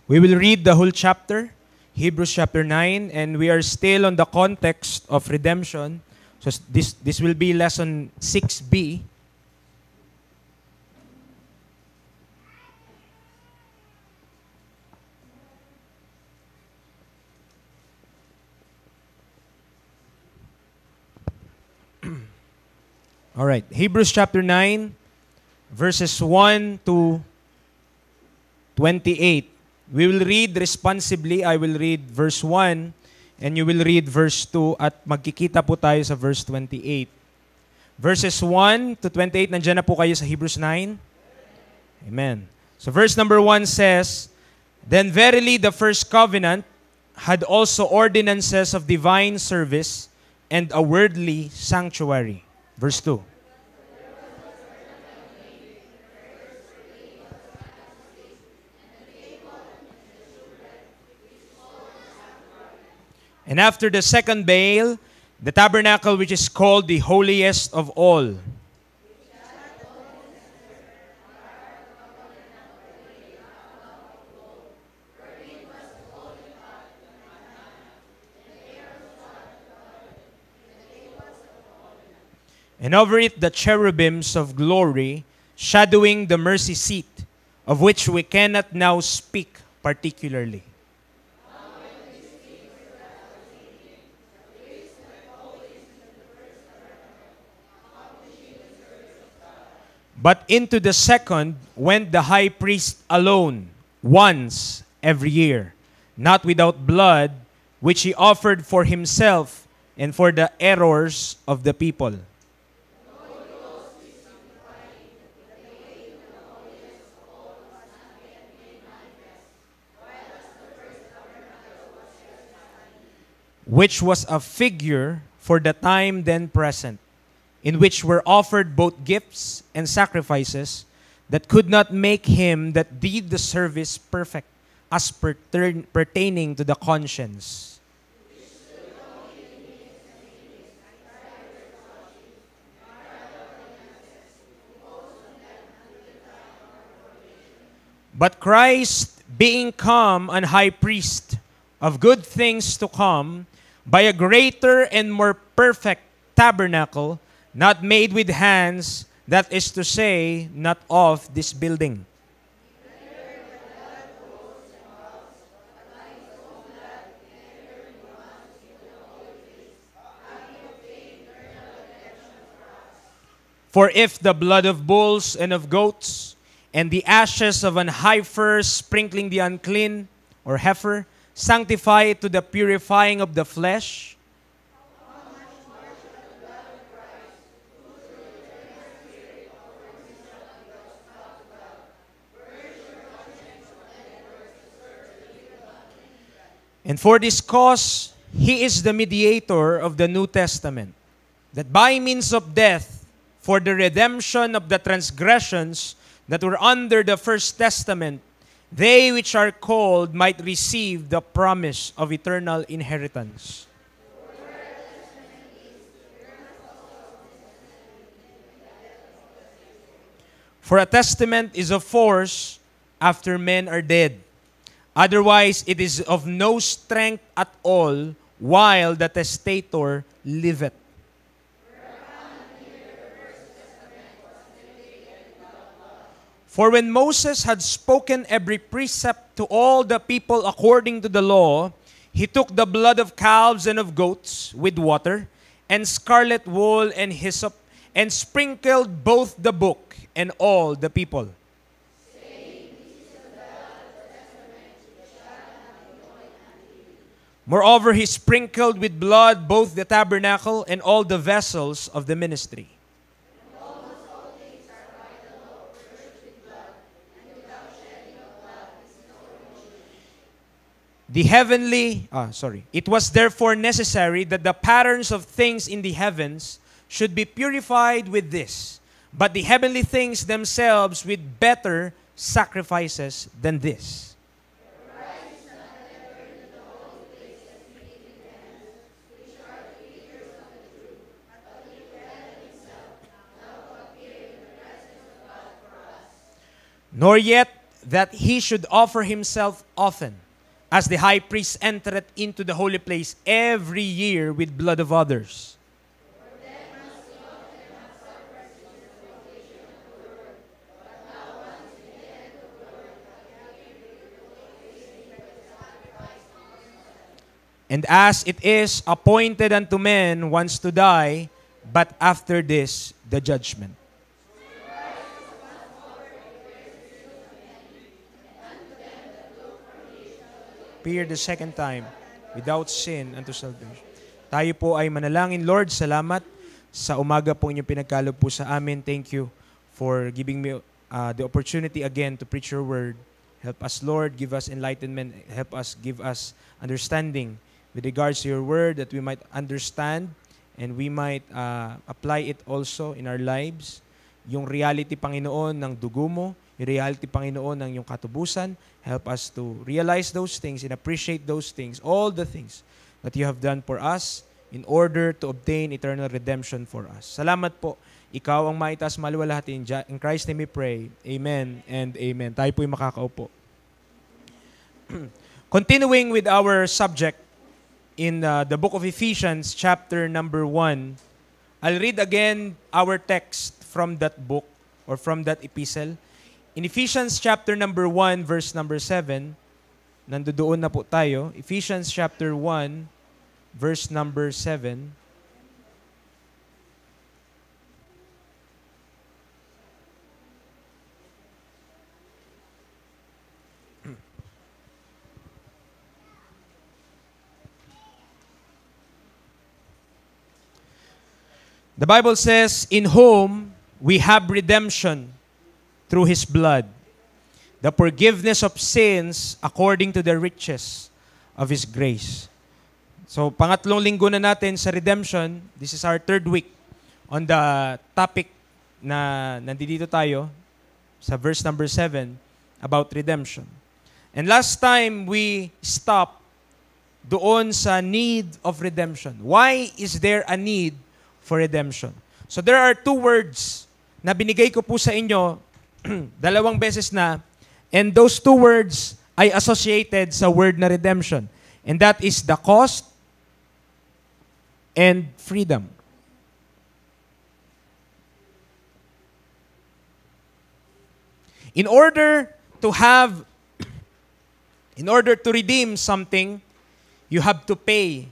We will read the whole chapter, Hebrews chapter 9, and we are still on the context of redemption. So this will be lesson 6b. All right, Hebrews chapter 9, verses 1 to 28. We will read responsibly. I will read verse 1 and you will read verse 2 at magkikita po tayo sa verse 28. Verses 1 to 28, nandiyan na po kayo sa Hebrews 9? Amen. So verse number 1 says, "Then verily the first covenant had also ordinances of divine service and a worldly sanctuary." Verse 2. "And after the second veil, the tabernacle which is called the holiest of all, and over it the cherubims of glory, shadowing the mercy seat, of which we cannot now speak particularly. But into the second went the high priest alone, once every year, not without blood, which he offered for himself and for the errors of the people. Which was a figure for the time then present, in which were offered both gifts and sacrifices that could not make him that did the service perfect, as pertaining to the conscience. But Christ, being come an high priest of good things to come, by a greater and more perfect tabernacle, not made with hands, that is to say, not of this building. For if the blood of bulls and of goats, and the ashes of an heifer sprinkling the unclean, or heifer, sanctify it to the purifying of the flesh, and for this cause, he is the mediator of the New Testament, that by means of death, for the redemption of the transgressions that were under the first testament, they which are called might receive the promise of eternal inheritance. For a testament is of force after men are dead. Otherwise, it is of no strength at all while the testator liveth. For when Moses had spoken every precept to all the people according to the law, he took the blood of calves and of goats with water, and scarlet wool and hyssop, and sprinkled both the book and all the people. Moreover, he sprinkled with blood both the tabernacle and all the vessels of the ministry. It was therefore necessary that the patterns of things in the heavens should be purified with this, but the heavenly things themselves with better sacrifices than this. Nor yet that he should offer himself often, as the high priest entereth into the holy place every year with blood of others. And as it is appointed unto men once to die, but after this, the judgment. Appear the second time, without sin unto salvation. Tayo po ay manalangin. Lord, salamat sa umaga po inyong pinagkaloob po sa amin. Thank you for giving me the opportunity again to preach your word. Help us, Lord, give us enlightenment. Help us, give us understanding with regards to your word, that we might understand and we might apply it also in our lives. Yung reality, Panginoon, ng dugo mo, yung reality, Panginoon, ng yung katubusan, help us to realize those things and appreciate those things, all the things that you have done for us in order to obtain eternal redemption for us. Salamat po. Ikaw ang maitaas maluwalhati. In Christ's name we pray. Amen and amen. Tayo po'y makakaupo. Continuing with our subject, in the book of Ephesians, chapter number 1, I'll read again our text from that book or from that epistle. In Ephesians chapter number 1, verse number 7, nandoon na po tayo. Ephesians chapter 1, verse number 7. The Bible says, in whom we have redemption through His blood, the forgiveness of sins according to the riches of His grace. So, pangatlong linggo na natin sa redemption. This is our third week on the topic na nandito tayo sa verse number 7 about redemption. And last time we stopped doon sa need of redemption. Why is there a need for redemption? So there are two words na binigay ko po sa inyo dalawang beses na, and those two words ay associated sa word na redemption. And that is the cost and freedom. In order to redeem something, you have to pay.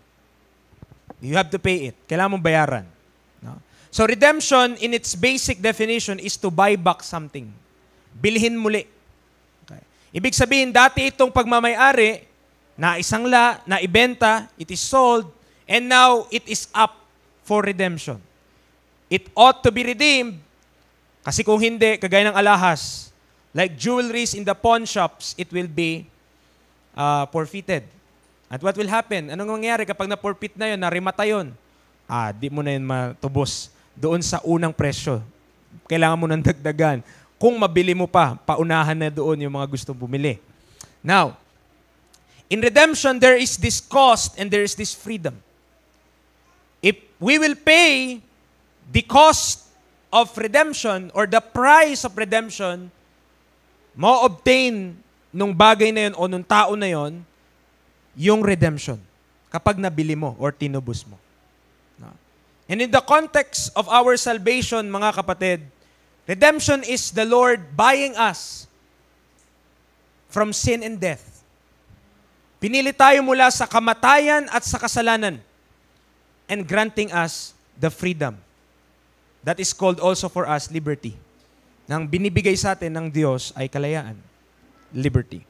You have to pay it. Kailangan mong bayaran. No? So redemption in its basic definition is to buy back something. Bilhin muli. Okay. Ibig sabihin, dati itong pagmamayari, na isangla, na ibenta, it is sold, and now it is up for redemption. It ought to be redeemed, kasi kung hindi, kagaya ng alahas, like jewelries in the pawn shops, it will be forfeited. At what will happen? Anong mangyayari kapag na-forfeit na yun, narimata yun? Di mo na yun matubos doon sa unang presyo. Kailangan mo nang dagdagan. Kung mabili mo pa, paunahan na doon yung mga gustong bumili. Now, in redemption, there is this cost and there is this freedom. If we will pay the cost of redemption or the price of redemption, ma-obtain nung bagay na yun o nung tao na yun, yung redemption kapag nabili mo or tinubos mo. And in the context of our salvation, mga kapatid, redemption is the Lord buying us from sin and death. Pinili tayo mula sa kamatayan at sa kasalanan and granting us the freedom. That is called also for us liberty. Nang binibigay sa atin ng Diyos ay kalayaan. Liberty.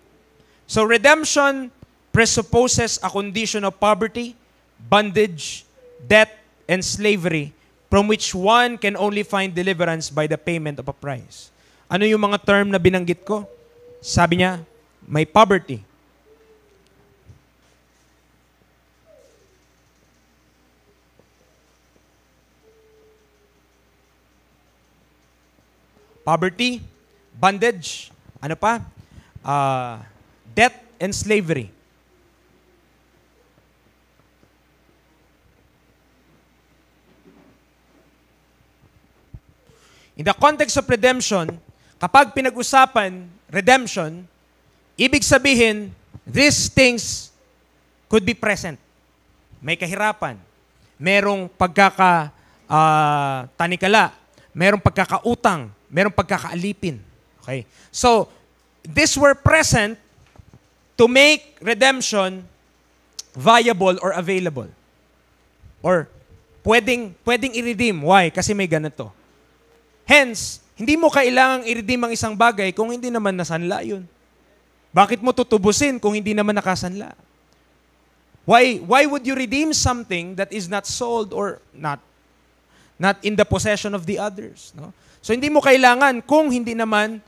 So redemption presupposes a condition of poverty, bondage, debt, and slavery from which one can only find deliverance by the payment of a price. Ano yung mga term na binanggit ko? Sabi niya, may poverty. Poverty, bondage, ano pa? Debt and slavery. In the context of redemption, kapag pinag-usapan redemption, ibig sabihin, these things could be present. May kahirapan, merong tanikala, merong pagkakautang, merong pagkakaalipin. Okay? So, these were present to make redemption viable or available. Or pwedeng i-redeem. Why? Kasi may ganito. Hence, hindi mo kailangang i-redeem ang isang bagay kung hindi naman nasanla yun. Bakit mo tutubusin kung hindi naman nakasanla? Why would you redeem something that is not sold or not in the possession of the others? No? So hindi mo kailangan kung hindi naman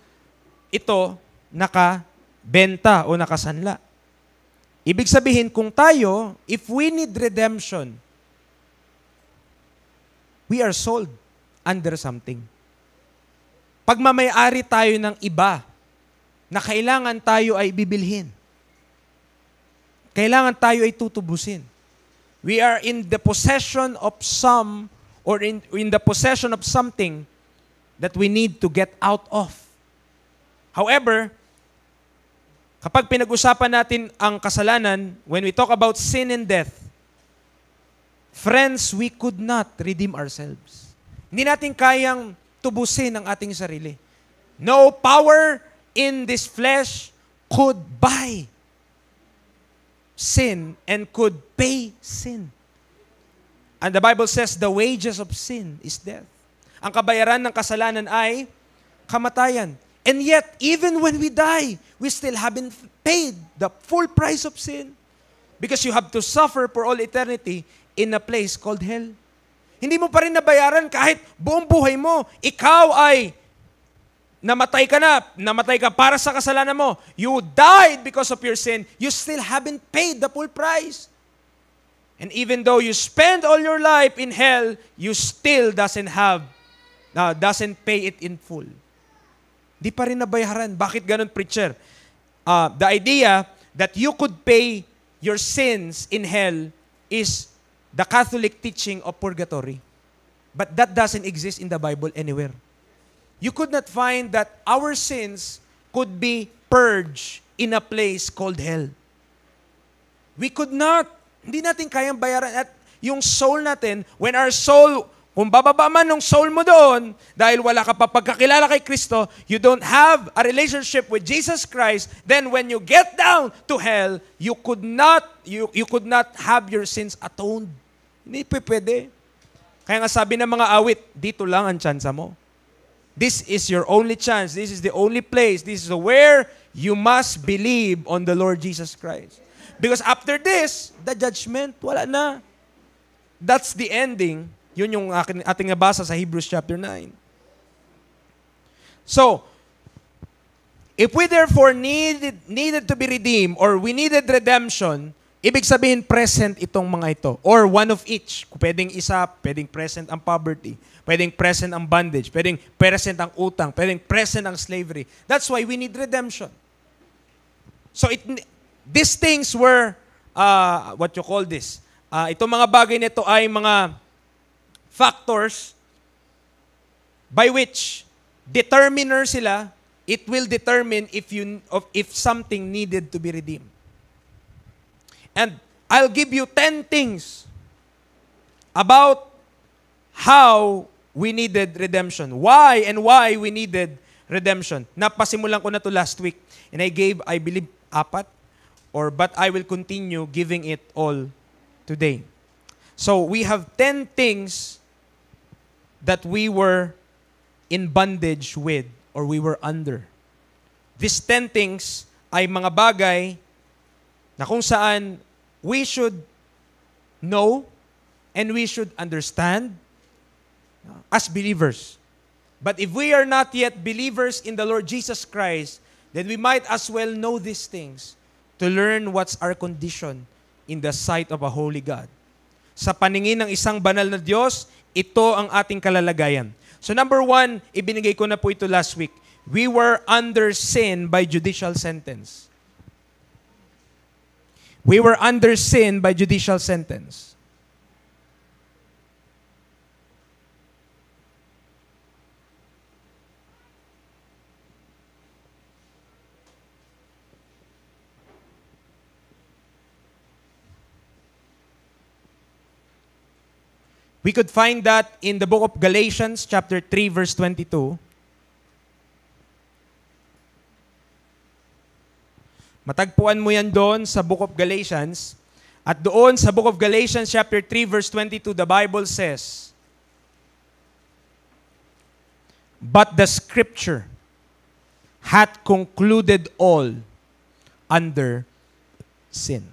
ito nakabenta o nakasanla. Ibig sabihin, kung tayo, if we need redemption, we are sold under something. Pagmamayari tayo ng iba na kailangan tayo ay bibilhin. Kailangan tayo ay tutubusin. We are in the possession of some or in the possession of something that we need to get out of. However, kapag pinag-usapan natin ang kasalanan, when we talk about sin and death, friends, we could not redeem ourselves. Hindi natin kayang tubusin ang ating sarili. No power in this flesh could buy sin and could pay sin. And the Bible says, the wages of sin is death. Ang kabayaran ng kasalanan ay kamatayan. And yet, even when we die, we still haven't paid the full price of sin. Because you have to suffer for all eternity in a place called hell. Hindi mo pa rin nabayaran kahit buong buhay mo. Ikaw ay namatay ka para sa kasalanan mo. You died because of your sin. You still haven't paid the full price. And even though you spend all your life in hell, you still doesn't pay it in full. Di pa rin nabayaran. Bakit ganun, preacher? The idea that you could pay your sins in hell is the Catholic teaching of purgatory. But that doesn't exist in the Bible anywhere. You could not find that our sins could be purged in a place called hell. We could not. Hindi natin kayang bayaran. At yung soul natin, when our soul, kung bababa man ng soul mo doon, dahil wala ka pa pagkakilala kay Kristo, you don't have a relationship with Jesus Christ, then when you get down to hell, you could not have your sins atoned. Hindi pwede. Kaya nga sabi ng mga awit, dito lang ang tsansa mo. This is your only chance. This is the only place. This is where you must believe on the Lord Jesus Christ. Because after this, the judgment, wala na. That's the ending. Yun yung ating nabasa sa Hebrews chapter 9. So, if we therefore needed to be redeemed or we needed redemption, ibig sabihin present itong mga ito. Or one of each. Pwedeng isa, pwedeng present ang poverty. Pwedeng present ang bondage. Pwedeng present ang utang. Pwedeng present ang slavery. That's why we need redemption. So, these things were, what you call this? Itong mga bagay nito ay mga factors by which determiner sila, it will determine if something needed to be redeemed. And I'll give you 10 things about how we needed redemption. Why we needed redemption. Napasimulan ko na to last week. And I believe, 4. But I will continue giving it all today. So we have 10 things that we were in bondage with or we were under. These 10 things ay mga bagay na kung saan we should know and we should understand as believers. But if we are not yet believers in the Lord Jesus Christ, then we might as well know these things to learn what's our condition in the sight of a holy God. Sa paningin ng isang banal na Diyos, ito ang ating kalalagayan. So number 1, ibinigay ko na po ito last week. We were under sin by judicial sentence. We were under sin by judicial sentence. We could find that in the book of Galatians, chapter 3, verse 22. Matagpuan mo yan doon sa book of Galatians. At doon sa book of Galatians, chapter 3, verse 22, the Bible says, "But the Scripture hath concluded all under sin."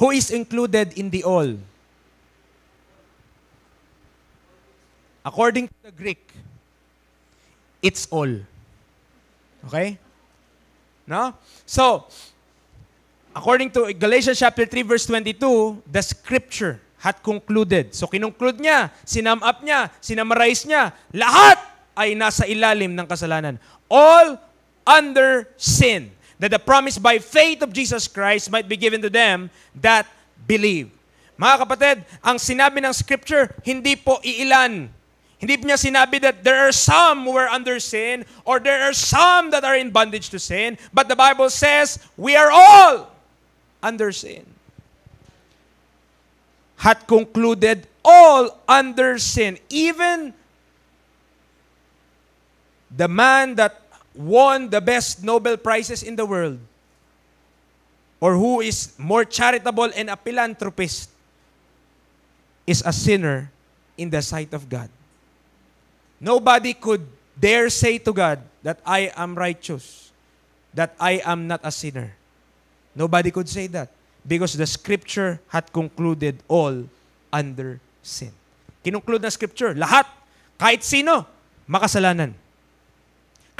Who is included in the all? According to the Greek, it's all. Okay? No? So, according to Galatians chapter 3 verse 22, the Scripture had concluded. So, kinongclude niya, sinum up niya, sinamarize niya, lahat ay nasa ilalim ng kasalanan. All under sin. That the promise by faith of Jesus Christ might be given to them that believe. Mga kapatid, ang sinabi ng Scripture, hindi po iilan. Hindi niya sinabi that there are some who are under sin or there are some that are in bondage to sin. But the Bible says, we are all under sin. Had concluded all under sin. Even the man that won the best Nobel Prizes in the world, or who is more charitable and a philanthropist, is a sinner in the sight of God. Nobody could dare say to God that I am righteous, that I am not a sinner. Nobody could say that because the Scripture had concluded all under sin. Kinunclude na Scripture, lahat, kahit sino, makasalanan.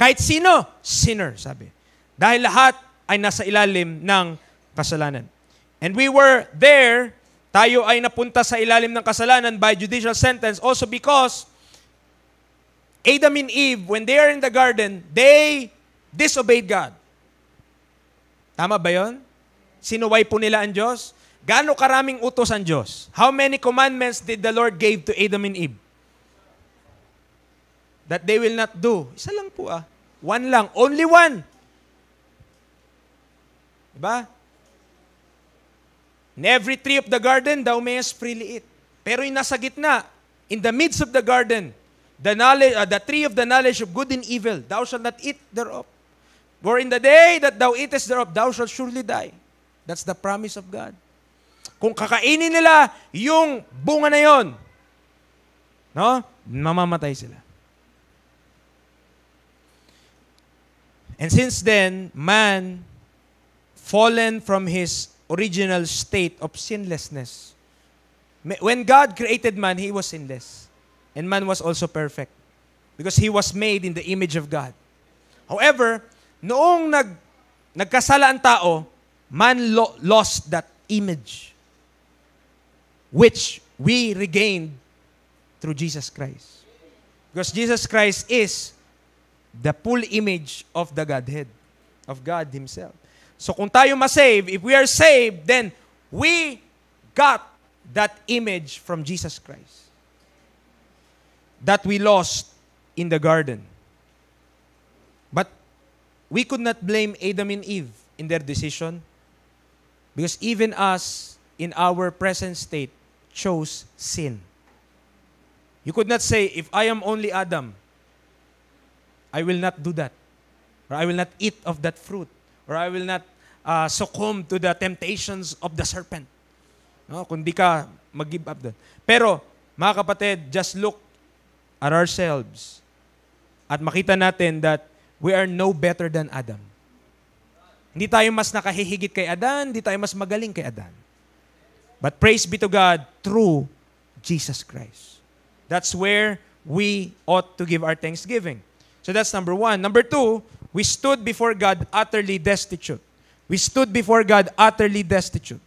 Kahit sino, sinner, sabi. Dahil lahat ay nasa ilalim ng kasalanan. And we were there, tayo ay napunta sa ilalim ng kasalanan by judicial sentence also because Adam and Eve, when they are in the garden, they disobeyed God. Tama ba yun? Sinuway po nila ang Diyos. Gaano karaming utos ang Diyos? How many commandments did the Lord give to Adam and Eve? That they will not do. Isa lang po One lang. Only one. Diba? In every tree of the garden, thou mayest freely eat. Pero yung nasa gitna, in the midst of the garden, the tree of the knowledge of good and evil, thou shalt not eat thereof. For in the day that thou eatest thereof, thou shalt surely die. That's the promise of God. Kung kakainin nila yung bunga na yon, no? Mamamatay sila. And since then, man, fallen from his original state of sinlessness. When God created man, he was sinless. And man was also perfect. Because he was made in the image of God. However, noong nagkasala ang tao, man lost that image, which we regained through Jesus Christ. Because Jesus Christ is the full image of the Godhead, of God Himself. So kung tayo masave, if we are saved, then we got that image from Jesus Christ that we lost in the garden. But we could not blame Adam and Eve in their decision because even us, in our present state, chose sin. You could not say, if I am only Adam, I will not do that. Or I will not eat of that fruit. Or I will not succumb to the temptations of the serpent. No? Kung di ka mag-give up doon. Pero, mga kapatid, just look at ourselves at makita natin that we are no better than Adam. Hindi tayo mas nakahihigit kay Adan, hindi tayo mas magaling kay Adan. But praise be to God through Jesus Christ. That's where we ought to give our thanksgiving. So that's number one. Number two, we stood before God utterly destitute. We stood before God utterly destitute.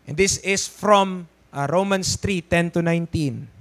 And this is from Romans 3:10-19.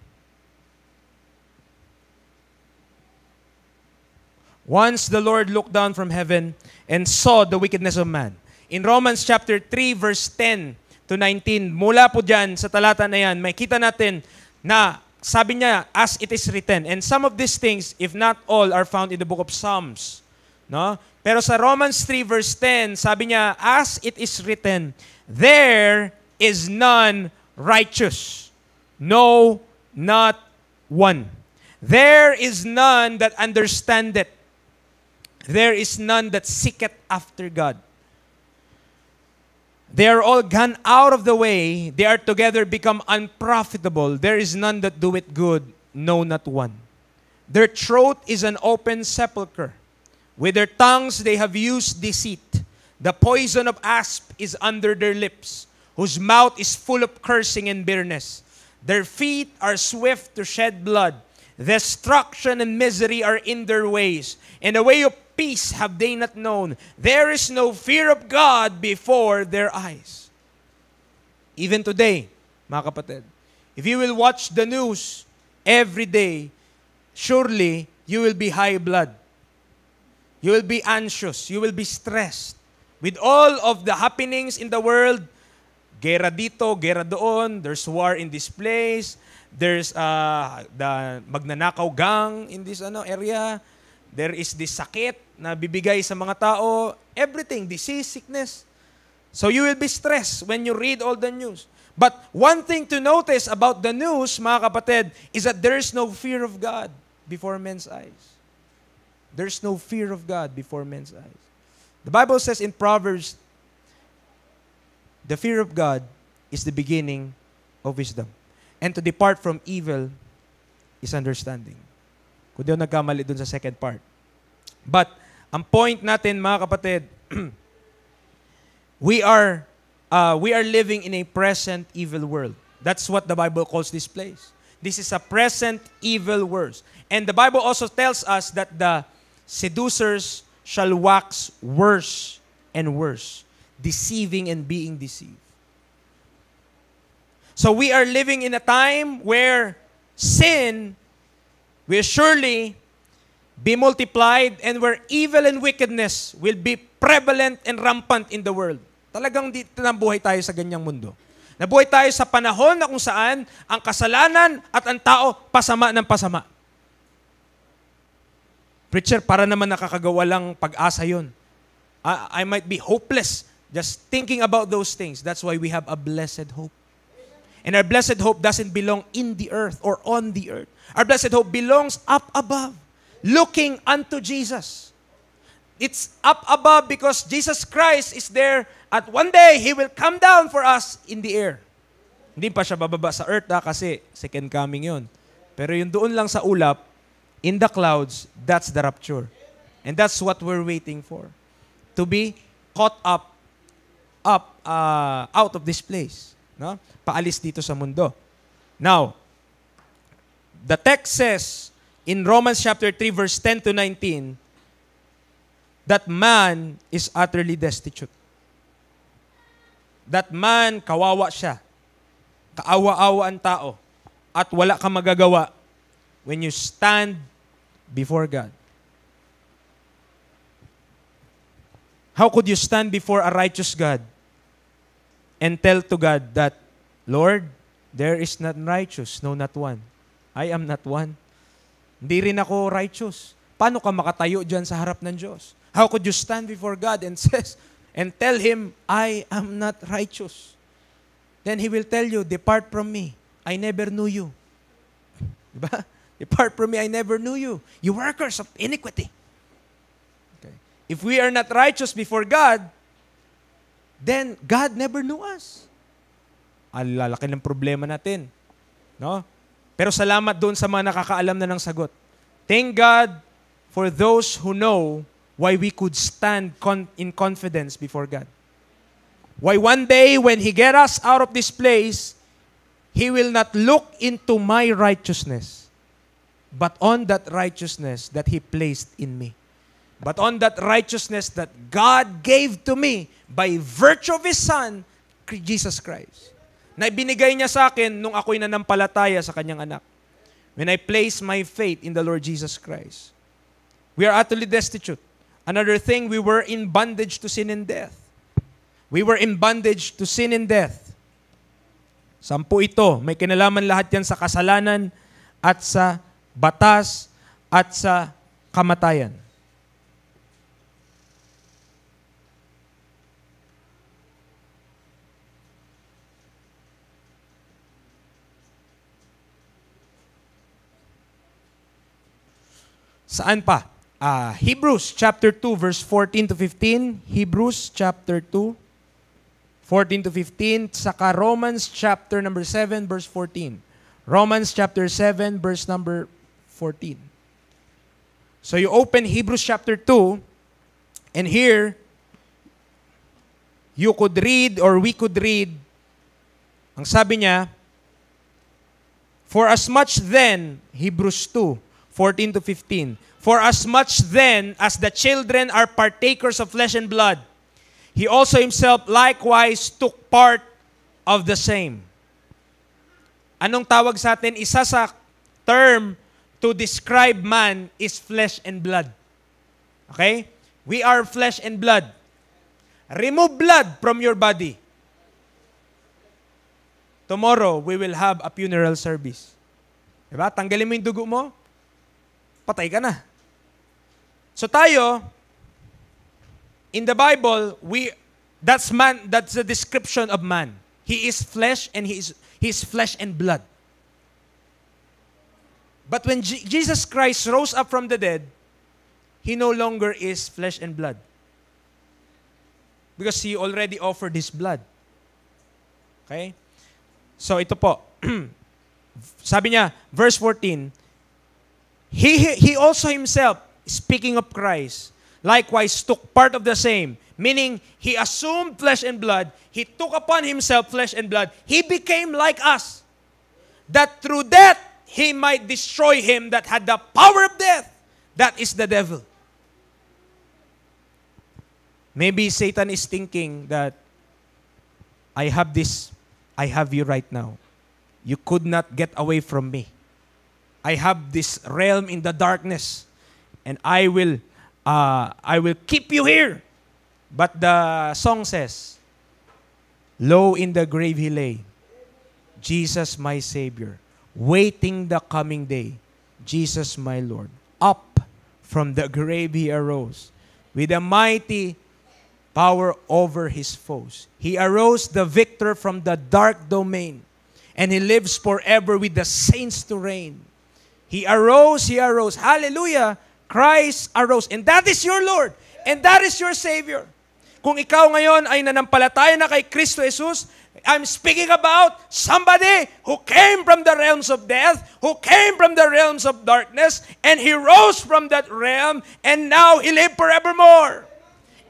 Once the Lord looked down from heaven and saw the wickedness of man. In Romans chapter 3, verse 10 to 19. Mula po dyan, sa talata na yan, may kita natin na sabi niya, as it is written. And some of these things, if not all, are found in the book of Psalms. No? Pero sa Romans 3 verse 10, sabi niya, as it is written, there is none righteous. No, not one. There is none that understandeth. There is none that seeketh after God. They are all gone out of the way. They are together become unprofitable. There is none that doeth good, no, not one. Their throat is an open sepulchre. With their tongues they have used deceit. The poison of asp is under their lips, whose mouth is full of cursing and bitterness. Their feet are swift to shed blood. Destruction and misery are in their ways, and the way of peace have they not known. There is no fear of God before their eyes. Even today, mga kapatid, if you will watch the news every day, surely you will be high blood. You will be anxious. You will be stressed. With all of the happenings in the world, gera dito, gera doon, there's war in this place, there's the magnanakaw gang in this area, there is this sakit na bibigay sa mga tao, everything, disease, sickness. So you will be stressed when you read all the news. But one thing to notice about the news, mga kapatid, is that there is no fear of God before men's eyes. There's no fear of God before men's eyes. The Bible says in Proverbs, the fear of God is the beginning of wisdom. And to depart from evil is understanding. Kung di ako nagkamali dun sa second part. But, ang point natin, mga kapatid, we are living in a present evil world. That's what the Bible calls this place. This is a present evil world. And the Bible also tells us that the seducers shall wax worse and worse, deceiving and being deceived. So we are living in a time where sin will surely be multiplied and where evil and wickedness will be prevalent and rampant in the world. Talagang dito nabuhay tayo sa ganyang mundo. Nabuhay tayo sa panahon na kung saan ang kasalanan at ang tao pasama ng pasama. Preacher, para naman nakakagawa lang pag-asa yun. I might be hopeless just thinking about those things. That's why we have a blessed hope. And our blessed hope doesn't belong in the earth or on the earth. Our blessed hope belongs up above, looking unto Jesus. It's up above because Jesus Christ is there at one day He will come down for us in the air. Hindi pa siya bababa sa earth kasi second coming yun. Pero yung doon lang sa ulap, in the clouds, that's the rapture. And that's what we're waiting for. To be caught up out of this place. No? Paalis dito sa mundo. Now, the text says in Romans chapter 3 verse 10 to 19 that man is utterly destitute. That man, kawawa siya. Kaawa-awa ang tao. At wala kang magagawa when you stand before God. How could you stand before a righteous God and tell to God that, Lord, there is not righteous, no, not one. I am not one. Hindi rin ako righteous. Paano ka makatayo dyan sa harap ng Diyos? How could you stand before God and tell Him, I am not righteous? Then He will tell you, depart from me. I never knew you. Diba? Depart from me, I never knew you. You workers of iniquity. Okay. If we are not righteous before God, then God never knew us. Ang lalaki ng problema natin. No? Pero salamat doon sa mga nakakaalam na ng sagot. Thank God for those who know why we could stand in confidence before God. Why one day when He get us out of this place, He will not look into my righteousness, but on that righteousness that He placed in me. But on that righteousness that God gave to me by virtue of His Son, Jesus Christ. Na ibinigay niya sa akin nung ako'y nanampalataya sa Kanyang anak. When I place my faith in the Lord Jesus Christ. We are utterly destitute. Another thing, we were in bondage to sin and death. We were in bondage to sin and death. 10 ito. May kinalaman lahat yan sa kasalanan at sa batas at sa kamatayan. Saan pa? Hebrews chapter 2 verse 14 to 15. Hebrews chapter 2 14 to 15, saka Romans chapter number 7, verse 14. Romans chapter 7, verse number 14. So you open Hebrews chapter 2, and here, you could read, or we could read, ang sabi niya, for as much then, Hebrews 2, 14 to 15, for as much then as the children are partakers of flesh and blood, He also himself likewise took part of the same. Anong tawag sa atin? Isa sa term to describe man is flesh and blood. Okay? We are flesh and blood. Remove blood from your body. Tomorrow, we will have a funeral service. Diba? Tanggalin mo yung dugo mo, patay ka na. So tayo, in the Bible, that's the description of man. He is flesh and he is flesh and blood. But when Jesus Christ rose up from the dead, he no longer is flesh and blood. Because he already offered his blood. Okay? So ito po. Sabi niya, verse 14, he also himself, speaking of Christ, likewise took part of the same, meaning he assumed flesh and blood, he took upon himself flesh and blood, he became like us, that through death he might destroy him that had the power of death, that is the devil. Maybe Satan is thinking that, I have you right now. You could not get away from me. I have this realm in the darkness, and I will keep you here. But the song says, low in the grave he lay, Jesus my Savior, waiting the coming day, Jesus my Lord. Up from the grave he arose, with a mighty power over his foes. He arose the victor from the dark domain, and he lives forever with the saints to reign. He arose, hallelujah, Christ arose. And that is your Lord. And that is your Savior. Kung ikaw ngayon ay nanampalataya na kay Kristo Jesus, I'm speaking about somebody who came from the realms of death, who came from the realms of darkness, and he rose from that realm, and now he lives forevermore.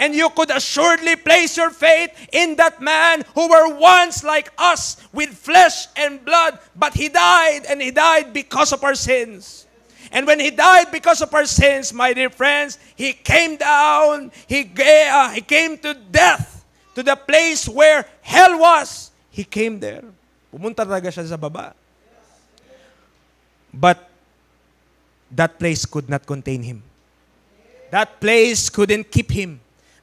And you could assuredly place your faith in that man who were once like us with flesh and blood, but he died, and he died because of our sins. And when he died because of our sins, my dear friends, he came down, he came to death, to the place where hell was. He came there. Pumunta talaga siya sa baba. But that place could not contain him. That place couldn't keep him.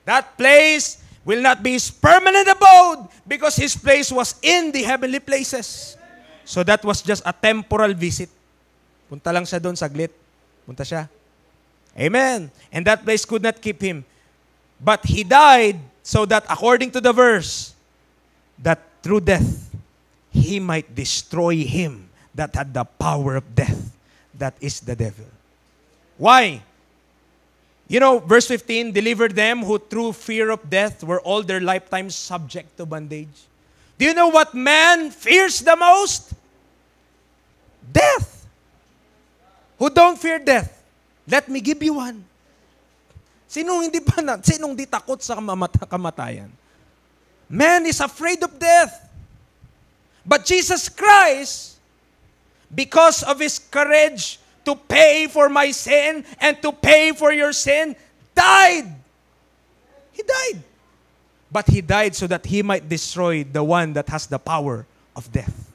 That place will not be his permanent abode because his place was in the heavenly places. So that was just a temporal visit. Punta lang siya doon, saglit. Punta siya. Amen. And that place could not keep him. But he died so that according to the verse, that through death, he might destroy him that had the power of death. That is the devil. Why? You know, verse 15, delivered them who through fear of death were all their lifetime subject to bondage. Do you know what man fears the most? Death. Who don't fear death? Let me give you one. Sinong di takot sa kamatayan? Man is afraid of death. But Jesus Christ, because of his courage to pay for my sin and to pay for your sin, died. He died. But he died so that he might destroy the one that has the power of death.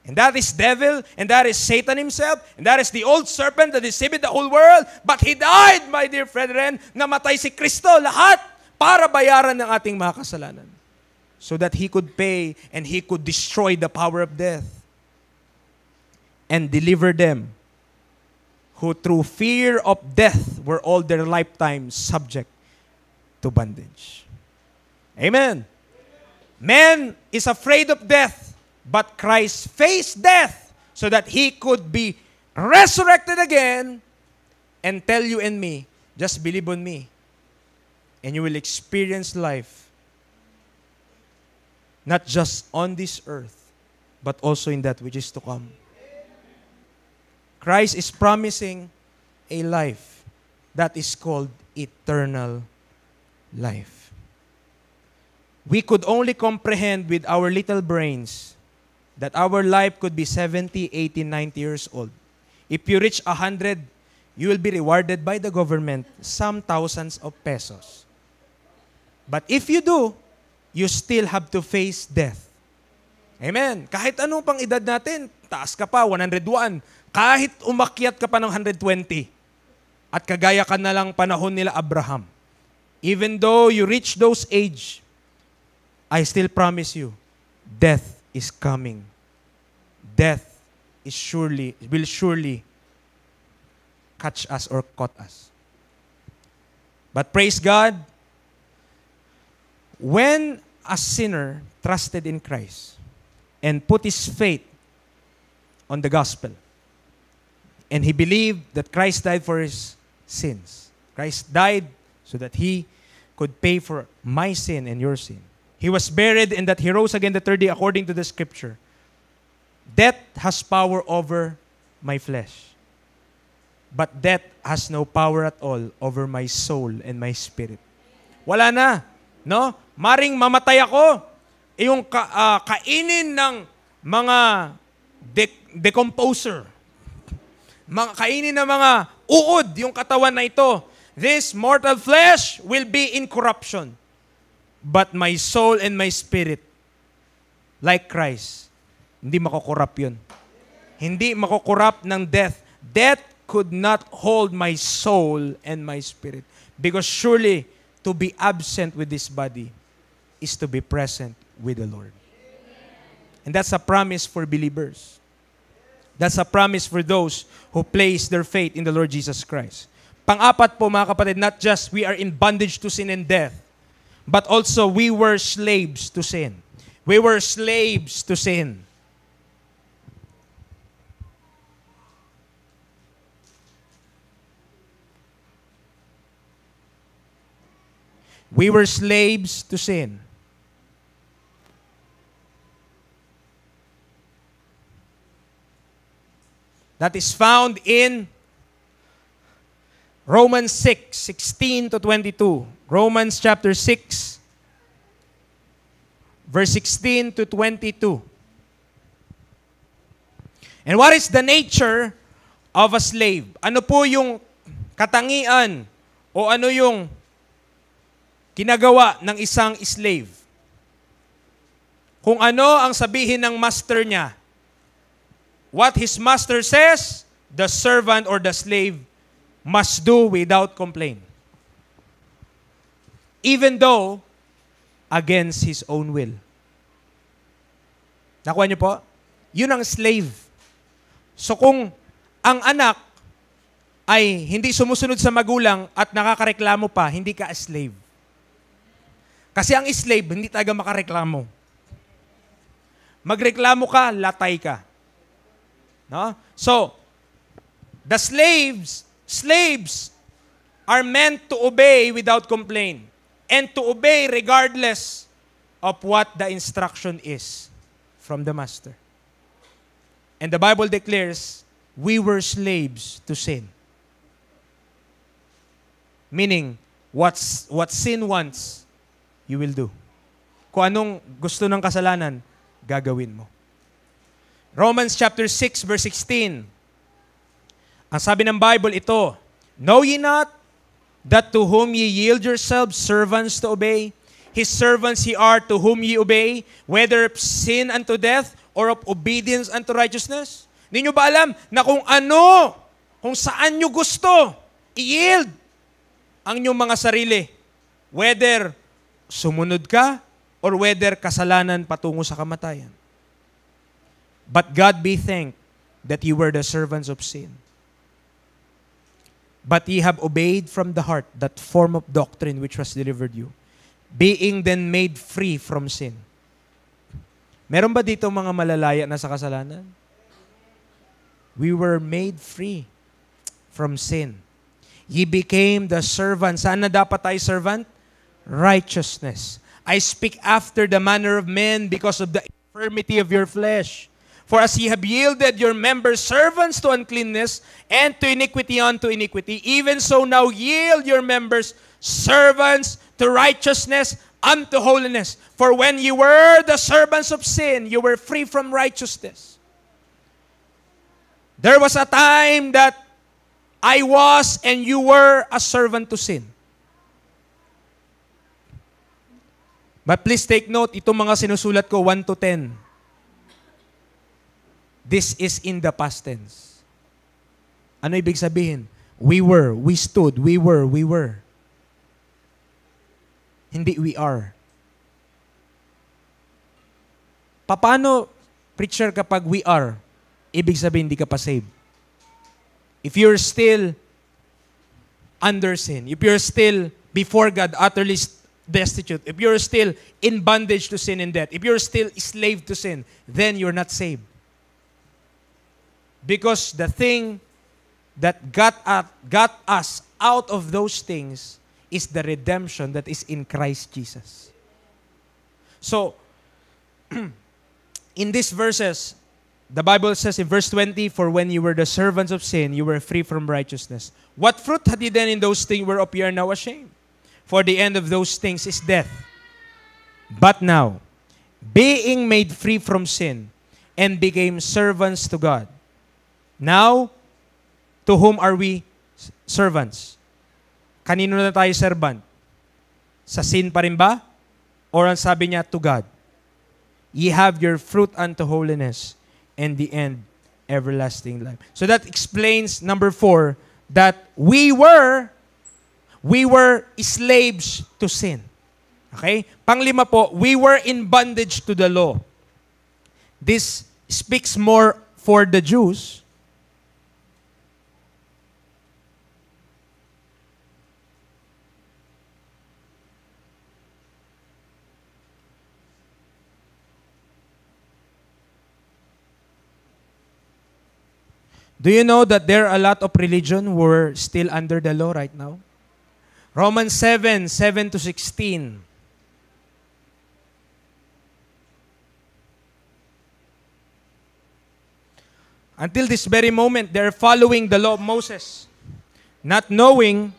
And that is devil, and that is Satan himself, and that is the old serpent that deceived the whole world. But he died, my dear brethren, namatay si Kristo, lahat, para bayaran ng ating mga kasalanan. so that He could pay and He could destroy the power of death and deliver them who through fear of death were all their lifetime subject to bondage. Amen. Man is afraid of death, but Christ faced death so that He could be resurrected again and tell you and me, just believe on me, and you will experience life not just on this earth, but also in that which is to come. Christ is promising a life that is called eternal life. We could only comprehend with our little brains that our life could be 70, 80, 90 years old. If you reach 100, you will be rewarded by the government some thousands of pesos. But if you do, you still have to face death. Amen. Kahit anong pang edad natin, taas ka pa, 101. Kahit umakyat ka pa ng 120, at kagaya ka na lang panahon nila Abraham, even though you reach those age, I still promise you, death is coming. Death is will surely catch us or caught us. But praise God, when a sinner trusted in Christ and put his faith on the gospel, and he believed that Christ died for his sins. Christ died so that He could pay for my sin and your sin. He was buried and that He rose again the third day according to the Scripture. Death has power over my flesh. But death has no power at all over my soul and my spirit. Wala na. No? Maring mamatay ako. Yung kainin ng mga decomposer. Kainin ng mga uod yung katawan na ito. This mortal flesh will be in corruption. But my soul and my spirit, like Christ, hindi makukurap yun. Hindi makukurap ng death. Death could not hold my soul and my spirit. Because surely, to be absent with this body is to be present with the Lord. And that's a promise for believers. That's a promise for those who place their faith in the Lord Jesus Christ. Pang-apat po mga kapatid, not just we are in bondage to sin and death, but also we were slaves to sin. We were slaves to sin. We were slaves to sin. That is found in Romans 6:16 to 22. Romans chapter 6, verse 16 to 22. And what is the nature of a slave? Ano po yung katangian o ano yung ginagawa ng isang slave? Kung ano ang sabihin ng master niya, what his master says, the servant or the slave must do without complaint. Even though against his own will. Nakuha niyo po? Yun ang slave. So kung ang anak ay hindi sumusunod sa magulang at nakakareklamo pa, hindi ka a slave. Kasi ang slave, hindi talaga makareklamo. Magreklamo ka, latay ka. No? So, the slaves are meant to obey without complaint and to obey regardless of what the instruction is from the master. And the Bible declares, we were slaves to sin. Meaning, what sin wants, you will do. Kung anong gusto ng kasalanan, gagawin mo. Romans chapter 6 verse 16. Ang sabi ng Bible ito, know ye not that to whom ye yield yourselves servants to obey, his servants ye are to whom ye obey, whether of sin unto death or of obedience unto righteousness? Hindi nyo ba alam na kung saan nyo gusto, i-yield ang inyong mga sarili, whether sumunod ka or whether kasalanan patungo sa kamatayan. But God be thanked that you were the servants of sin. But ye have obeyed from the heart that form of doctrine which was delivered you, being then made free from sin. Meron ba dito mga malalaya na sa kasalanan? We were made free from sin. Ye became the servant. Saan na dapat tayo servant? Righteousness. I speak after the manner of men because of the infirmity of your flesh. For as ye have yielded your members servants to uncleanness, and to iniquity unto iniquity, even so now yield your members servants to righteousness unto holiness. For when you were the servants of sin, you were free from righteousness. There was a time that I was and you were a servant to sin. But please take note, itong mga sinusulat ko, 1 to 10. This is in the past tense. Ano ibig sabihin? We were, we stood, we were. Hindi we are. Paano, preacher, kapag we are, ibig sabihin hindi ka pa saved? If you're still under sin, if you're still before God utterly destitute, if you're still in bondage to sin and death, if you're still slave to sin, then you're not saved. Because the thing that got us out of those things is the redemption that is in Christ Jesus. So, in these verses, the Bible says in verse 20, for when you were the servants of sin, you were free from righteousness. What fruit had ye then in those things whereof ye are now ashamed? For the end of those things is death. But now, being made free from sin, and became servants to God. Now, to whom are we servants? Kanino na tayo servant? Sa sin pa rin ba? Or ang sabi niya, to God. Ye have your fruit unto holiness, and the end, everlasting life. So that explains, number 4, that we were slaves to sin. Okay? Panglima po, we were in bondage to the law. This speaks more for the Jews. Do you know that there are a lot of religion who are still under the law right now? Romans 7, 7 to 16. Until this very moment, they are following the law of Moses, not knowing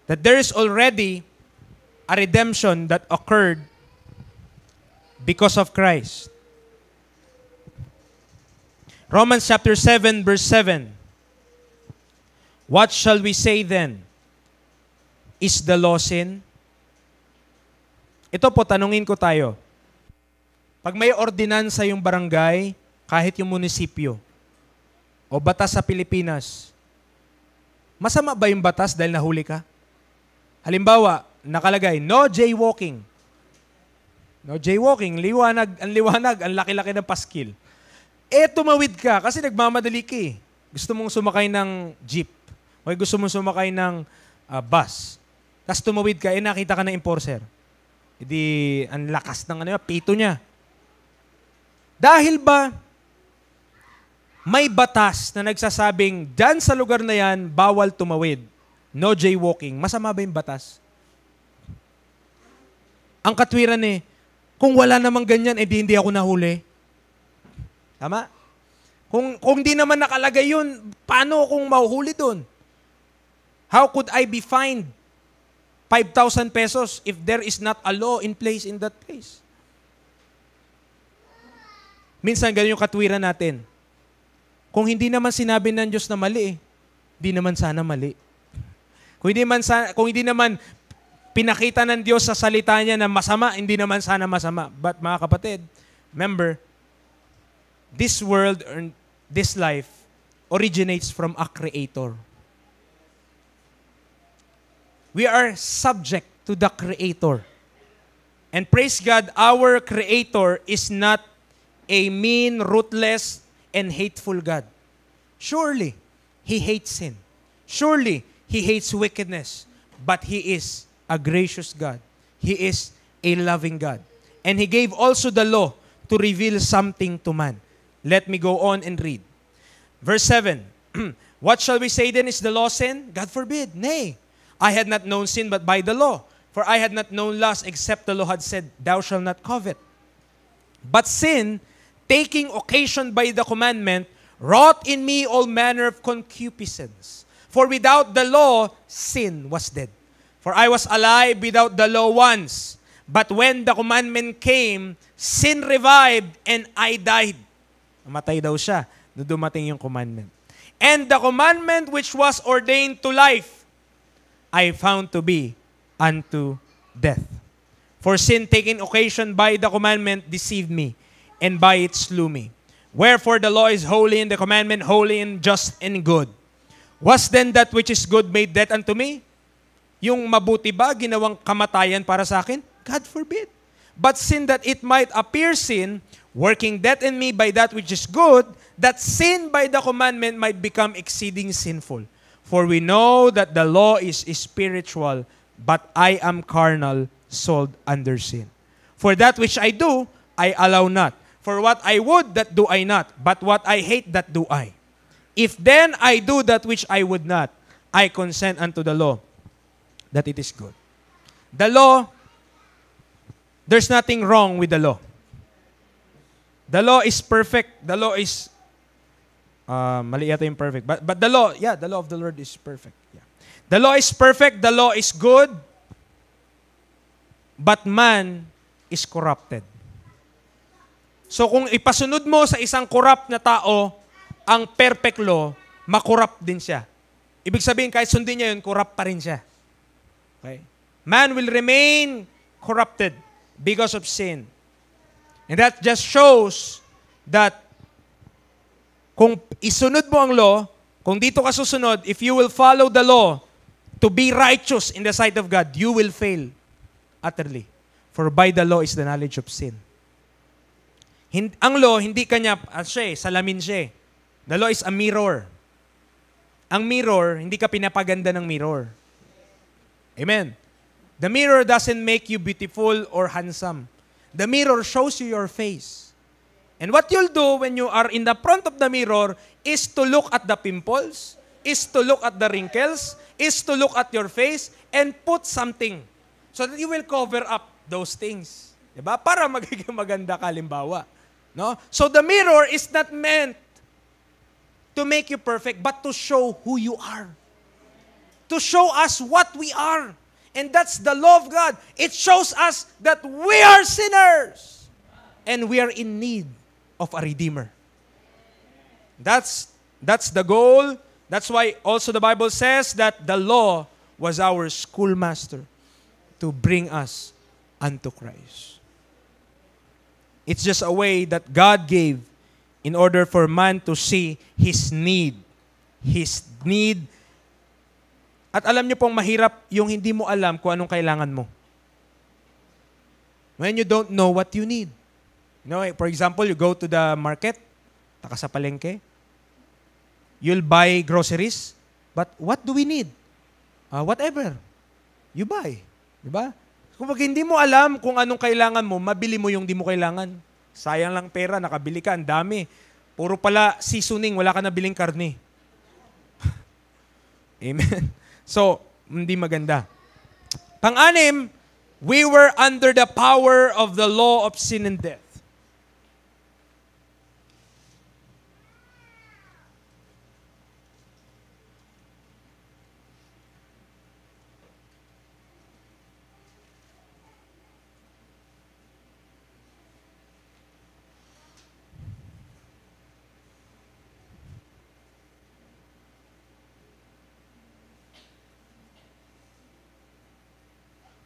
that there is already a redemption that occurred because of Christ. Romans chapter 7, verse 7. What shall we say then? Is the law sin? Ito po, tanungin ko tayo. Pag may ordinansa yung barangay, kahit yung munisipyo, o batas sa Pilipinas, masama ba yung batas dahil nahuli ka? Halimbawa, nakalagay, no jaywalking. No jaywalking, liwanag, ang laki-laki ng paskil. Tumawid ka kasi nagmamadali ka eh. Gusto mong sumakay ng jeep. O gusto mong sumakay ng bus. Tapos tumawid ka, nakita ka ng enforcer. Hindi, ang lakas ng pito niya. Dahil ba, may batas na nagsasabing, dyan sa lugar na yan, bawal tumawid. No jaywalking. Masama ba yung batas? Ang katwiran kung wala namang ganyan, hindi ako nahuli. Tama? Kung di naman nakalagay yun, paano kung mahuhuli doon? How could I be fined 5,000 pesos if there is not a law in place in that place? Minsan, ganun yung katwiran natin. Kung hindi naman sinabi ng Diyos na mali, hindi naman sana mali. Kung hindi naman pinakita ng Diyos sa salita niya na masama, hindi naman sana masama. But mga kapatid, remember, this world or this life originates from a creator. We are subject to the creator. And praise God, our Creator is not a mean, ruthless, and hateful God. Surely, He hates sin. Surely, He hates wickedness. But He is a gracious God. He is a loving God. And He gave also the law to reveal something to man. Let me go on and read. Verse 7. What shall we say then? Is the law sin? God forbid. Nay, I had not known sin but by the law. For I had not known lust except the law had said, Thou shalt not covet. But sin, taking occasion by the commandment, wrought in me all manner of concupiscence. For without the law, sin was dead. For I was alive without the law once. But when the commandment came, sin revived and I died. Namatay daw siya nung dumating yung commandment. And the commandment which was ordained to life, I found to be unto death. For sin taking occasion by the commandment deceived me, and by it slew me. Wherefore the law is holy, and the commandment holy and just and good. Was then that which is good made death unto me? Yung mabuti ba ginawang kamatayan para sa akin? God forbid. But sin that it might appear sin, working death in me by that which is good, that sin by the commandment might become exceeding sinful. For we know that the law is spiritual, but I am carnal, sold under sin. For that which I do, I allow not. For what I would, that do I not. But what I hate, that do I. If then I do that which I would not, I consent unto the law, that it is good. The law, there's nothing wrong with the law. The law is perfect. The law is, mali yata yung perfect. But the law, the law of the Lord is perfect. Yeah. The law is perfect. The law is good. But man is corrupted. So kung ipasunod mo sa isang corrupt na tao, ang perfect law, makorrupt din siya. Ibig sabihin, kahit sundin niya yun, corrupt pa rin siya. Okay? Man will remain corrupted because of sin. And that just shows that kung isunod mo ang law, kung dito ka susunod, if you will follow the law to be righteous in the sight of God, you will fail utterly. For by the law is the knowledge of sin. Ang law, hindi kanya, salamin siya. The law is a mirror. Ang mirror, hindi ka pinapaganda ng mirror. Amen. The mirror doesn't make you beautiful or handsome. The mirror shows you your face. And what you'll do when you are in the front of the mirror is to look at the pimples, is to look at the wrinkles, is to look at your face, and put something so that you will cover up those things. Diba? Para magiging maganda ka, halimbawa. No? So the mirror is not meant to make you perfect, but to show who you are. To show us what we are. And that's the law of God. It shows us that we are sinners. And we are in need of a Redeemer. That's the goal. That's why also the Bible says that the law was our schoolmaster to bring us unto Christ. It's just a way that God gave in order for man to see his need. His need. At alam niyo pong mahirap yung hindi mo alam kung anong kailangan mo. When you don't know what you need. You know, for example, you go to the market, taka sa palengke, you'll buy groceries, but what do we need? Whatever. You buy. Diba? Kung hindi mo alam kung anong kailangan mo, mabili mo yung di mo kailangan. Sayang lang pera, nakabili ka, ang dami. Puro pala seasoning, wala ka nabiling karne. Amen. So, hindi maganda. Pang-anim, we were under the power of the law of sin and death.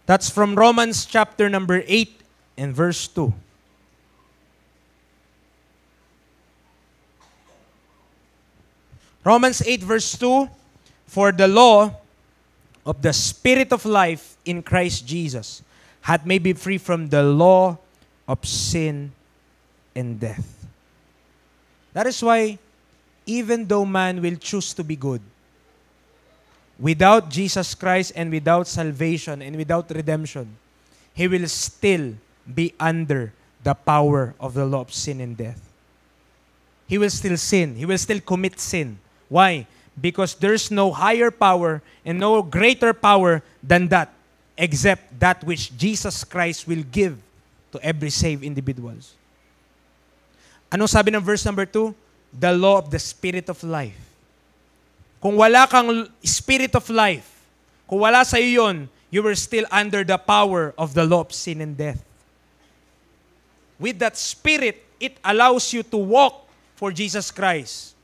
That's from Romans chapter number 8 and verse 2. Romans 8 verse 2, for the law of the Spirit of life in Christ Jesus may be free from the law of sin and death. That is why, even though man will choose to be good, without Jesus Christ and without salvation and without redemption, he will still be under the power of the law of sin and death. He will still sin. He will still commit sin. Why? Because there's no higher power and no greater power than that, except that which Jesus Christ will give to every saved individuals. Anong sabi ng verse number 2? The law of the Spirit of life. Kung wala kang Spirit of life, kung wala sa iyo yun, you were still under the power of the law of sin and death. With that Spirit, it allows you to walk for Jesus Christ.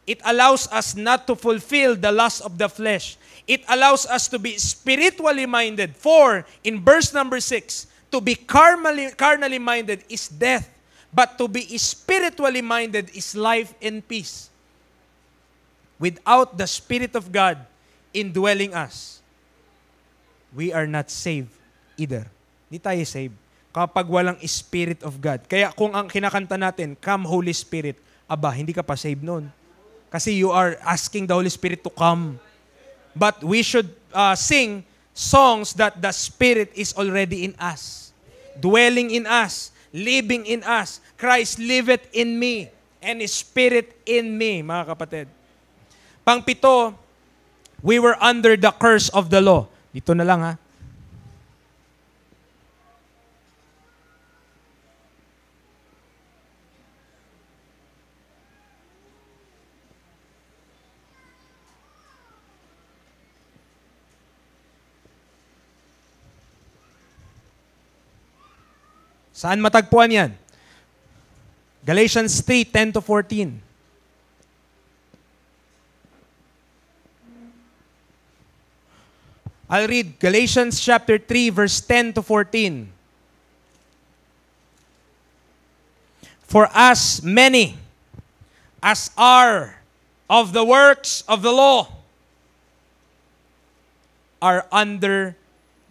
It allows us not to fulfill the lust of the flesh. It allows us to be spiritually minded. For, in verse number 6, to be carnally minded is death, but to be spiritually minded is life and peace. Without the Spirit of God indwelling us, we are not saved either. Hindi tayo saved kapag walang Spirit of God. Kaya kung ang kinakanta natin, Come Holy Spirit, aba, hindi ka pa saved nun. Kasi you are asking the Holy Spirit to come. But we should sing songs that the Spirit is already in us, dwelling in us, living in us. Christ liveth in me, and His Spirit in me, mga kapatid. Pang-pito, we were under the curse of the law. Dito na lang ha. Saan matagpuan yan? Galatians 3:10-14. I'll read Galatians chapter 3, verse 10-14. For as many as are of the works of the law are under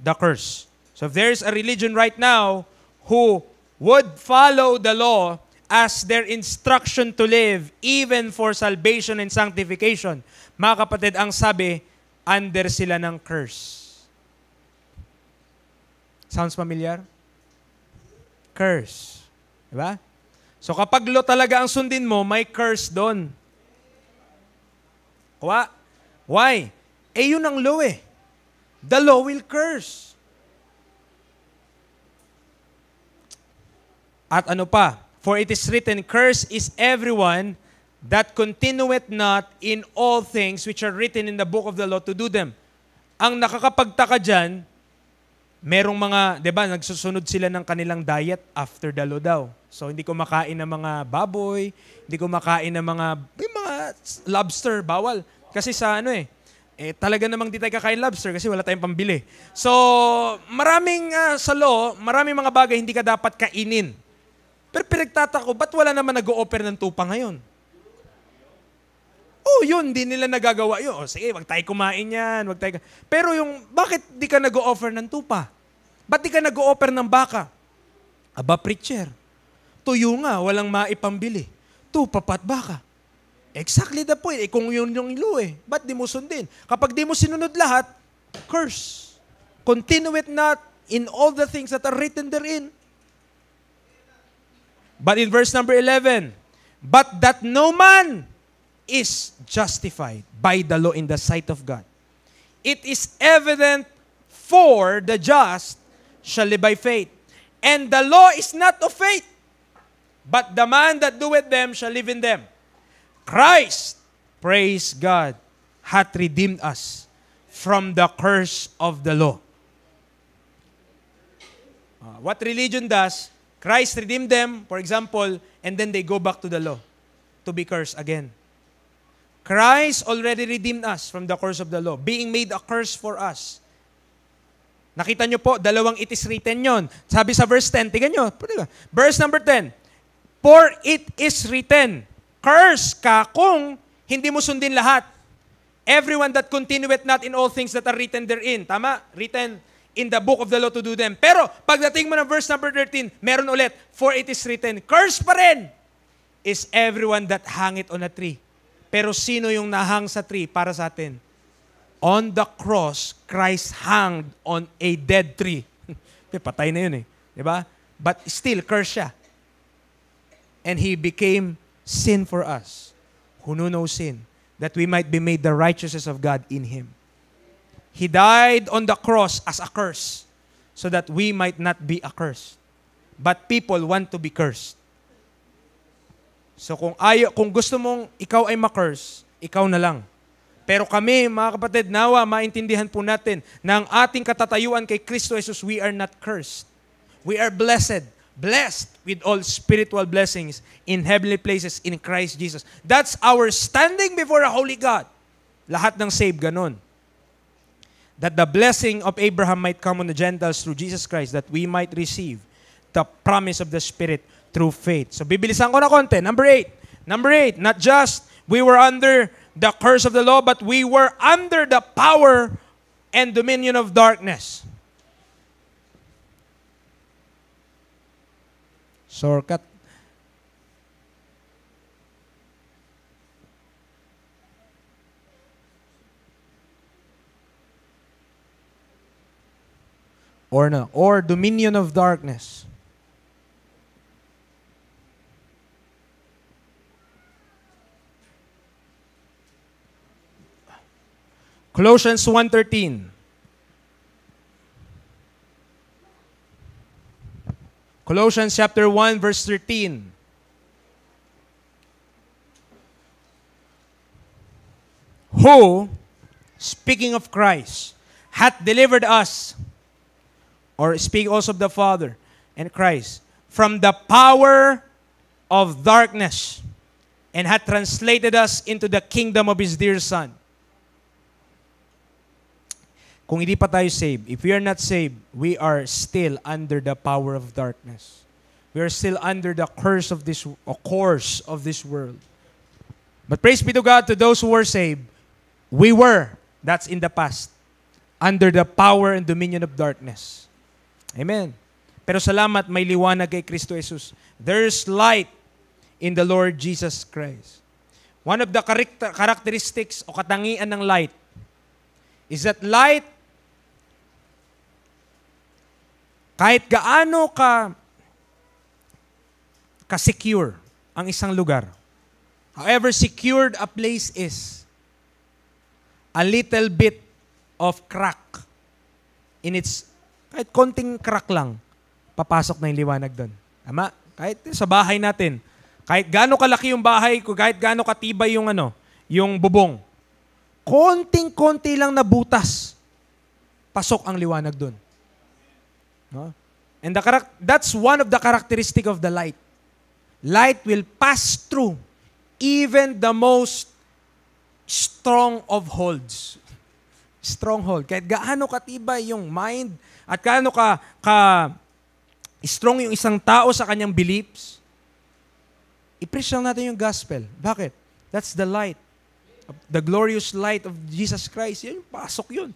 the curse. So if there's a religion right now who would follow the law as their instruction to live, even for salvation and sanctification, mga kapatid, ang sabi, under sila ng curse. Sounds familiar? Curse. Diba? So kapag law talaga ang sundin mo, may curse doon. Why? Eh yun ang law eh. The law will curse. At ano pa? For it is written, Cursed is everyone that continueth not in all things which are written in the book of the law to do them. Ang nakakapagtaka dyan, merong mga, di ba, nagsusunod sila ng kanilang diet after the law daw. So, hindi ko makain ng mga baboy, hindi ko makain ng mga lobster, bawal. Kasi sa talaga namang di tayo kakain lobster kasi wala tayong pambili. So, sa law, maraming mga bagay hindi ka dapat kainin. Pero pinagtatako, ba't wala naman nag-o-offer ng tupa ngayon? Yun, di nila nagagawa yun. Sige, wag tayo kumain yan. Pero bakit di ka nag-o-offer ng tupa? Ba't di ka nag-o-offer ng baka? Aba, preacher. Tuyo nga, walang maipambili. Tupa pat baka. Exactly the point. Kung yun yung law ba't di mo sundin? Kapag di mo sinunod lahat, curse. Continue it not in all the things that are written therein. But in verse number 11, but that no man is justified by the law in the sight of God. It is evident for the just shall live by faith. And the law is not of faith, but the man that doeth them shall live in them. Christ, praise God, hath redeemed us from the curse of the law. What religion does? Christ redeemed them, for example, and then they go back to the law to be cursed again. Christ already redeemed us from the curse of the law, being made a curse for us. Nakita nyo po, dalawang it is written yon. Sabi sa verse 10, tingnan nyo. Verse number 10, for it is written, curse ka kung hindi mo sundin lahat. Everyone that continueth not in all things that are written therein. Tama? Written in the book of the law to do them. Pero pagdating mo ng verse number 13, meron ulit, for it is written, curse pa rin is everyone that hang it on a tree. Pero sino yung nahang sa tree para sa atin? On the cross, Christ hanged on a dead tree. Patay na yun eh. Diba? But still, curse siya. And He became sin for us, who knew no sin, that we might be made the righteousness of God in Him. He died on the cross as a curse, so that we might not be accursed. But people want to be cursed. So kung gusto mong ikaw ay ma-curse, ikaw na lang. Pero kami, mga kapatid, nawa, maintindihan po natin na ang ating katatayuan kay Kristo Jesus, we are not cursed. We are blessed. Blessed with all spiritual blessings in heavenly places in Christ Jesus. That's our standing before a holy God. Lahat ng save, ganun. That the blessing of Abraham might come on the Gentiles through Jesus Christ, that we might receive the promise of the Spirit through faith. So, bibilisan ko na konti. Number 8. Number 8, not just we were under the curse of the law, but we were under the power and dominion of darkness. Shortcut. Or dominion of darkness. Colossians 1:13. Colossians chapter 1 verse 13. Who, speaking of Christ, hath delivered us, or speak also of the Father and Christ, from the power of darkness, and hath translated us into the kingdom of His dear Son. Kung hindi pa tayo saved, if we are not saved, we are still under the power of darkness. We are still under the curse of this world. But praise be to God, to those who were saved, we were, that's in the past, under the power and dominion of darkness. Amen. Pero salamat, may liwanag kay Kristo Jesus. There's light in the Lord Jesus Christ. One of the characteristics o katangian ng light is that light, kahit gaano ka-secure ang isang lugar, however secured a place is, a little bit of crack in its, kahit konting crack lang, papasok na yung liwanag doon. Tama? Kahit sa bahay natin, kahit gaano kalaki yung bahay, kahit gaano katibay yung yung bubong, konting-konti lang na butas, pasok ang liwanag doon. No? And that's one of the characteristic of the light. Light will pass through even the most strong of holds. Stronghold. Kahit gaano katibay yung mind at gaano ka strong yung isang tao sa kanyang beliefs, i-preach lang natin yung gospel. Bakit? That's the light. The glorious light of Jesus Christ. Yan, pasok yun.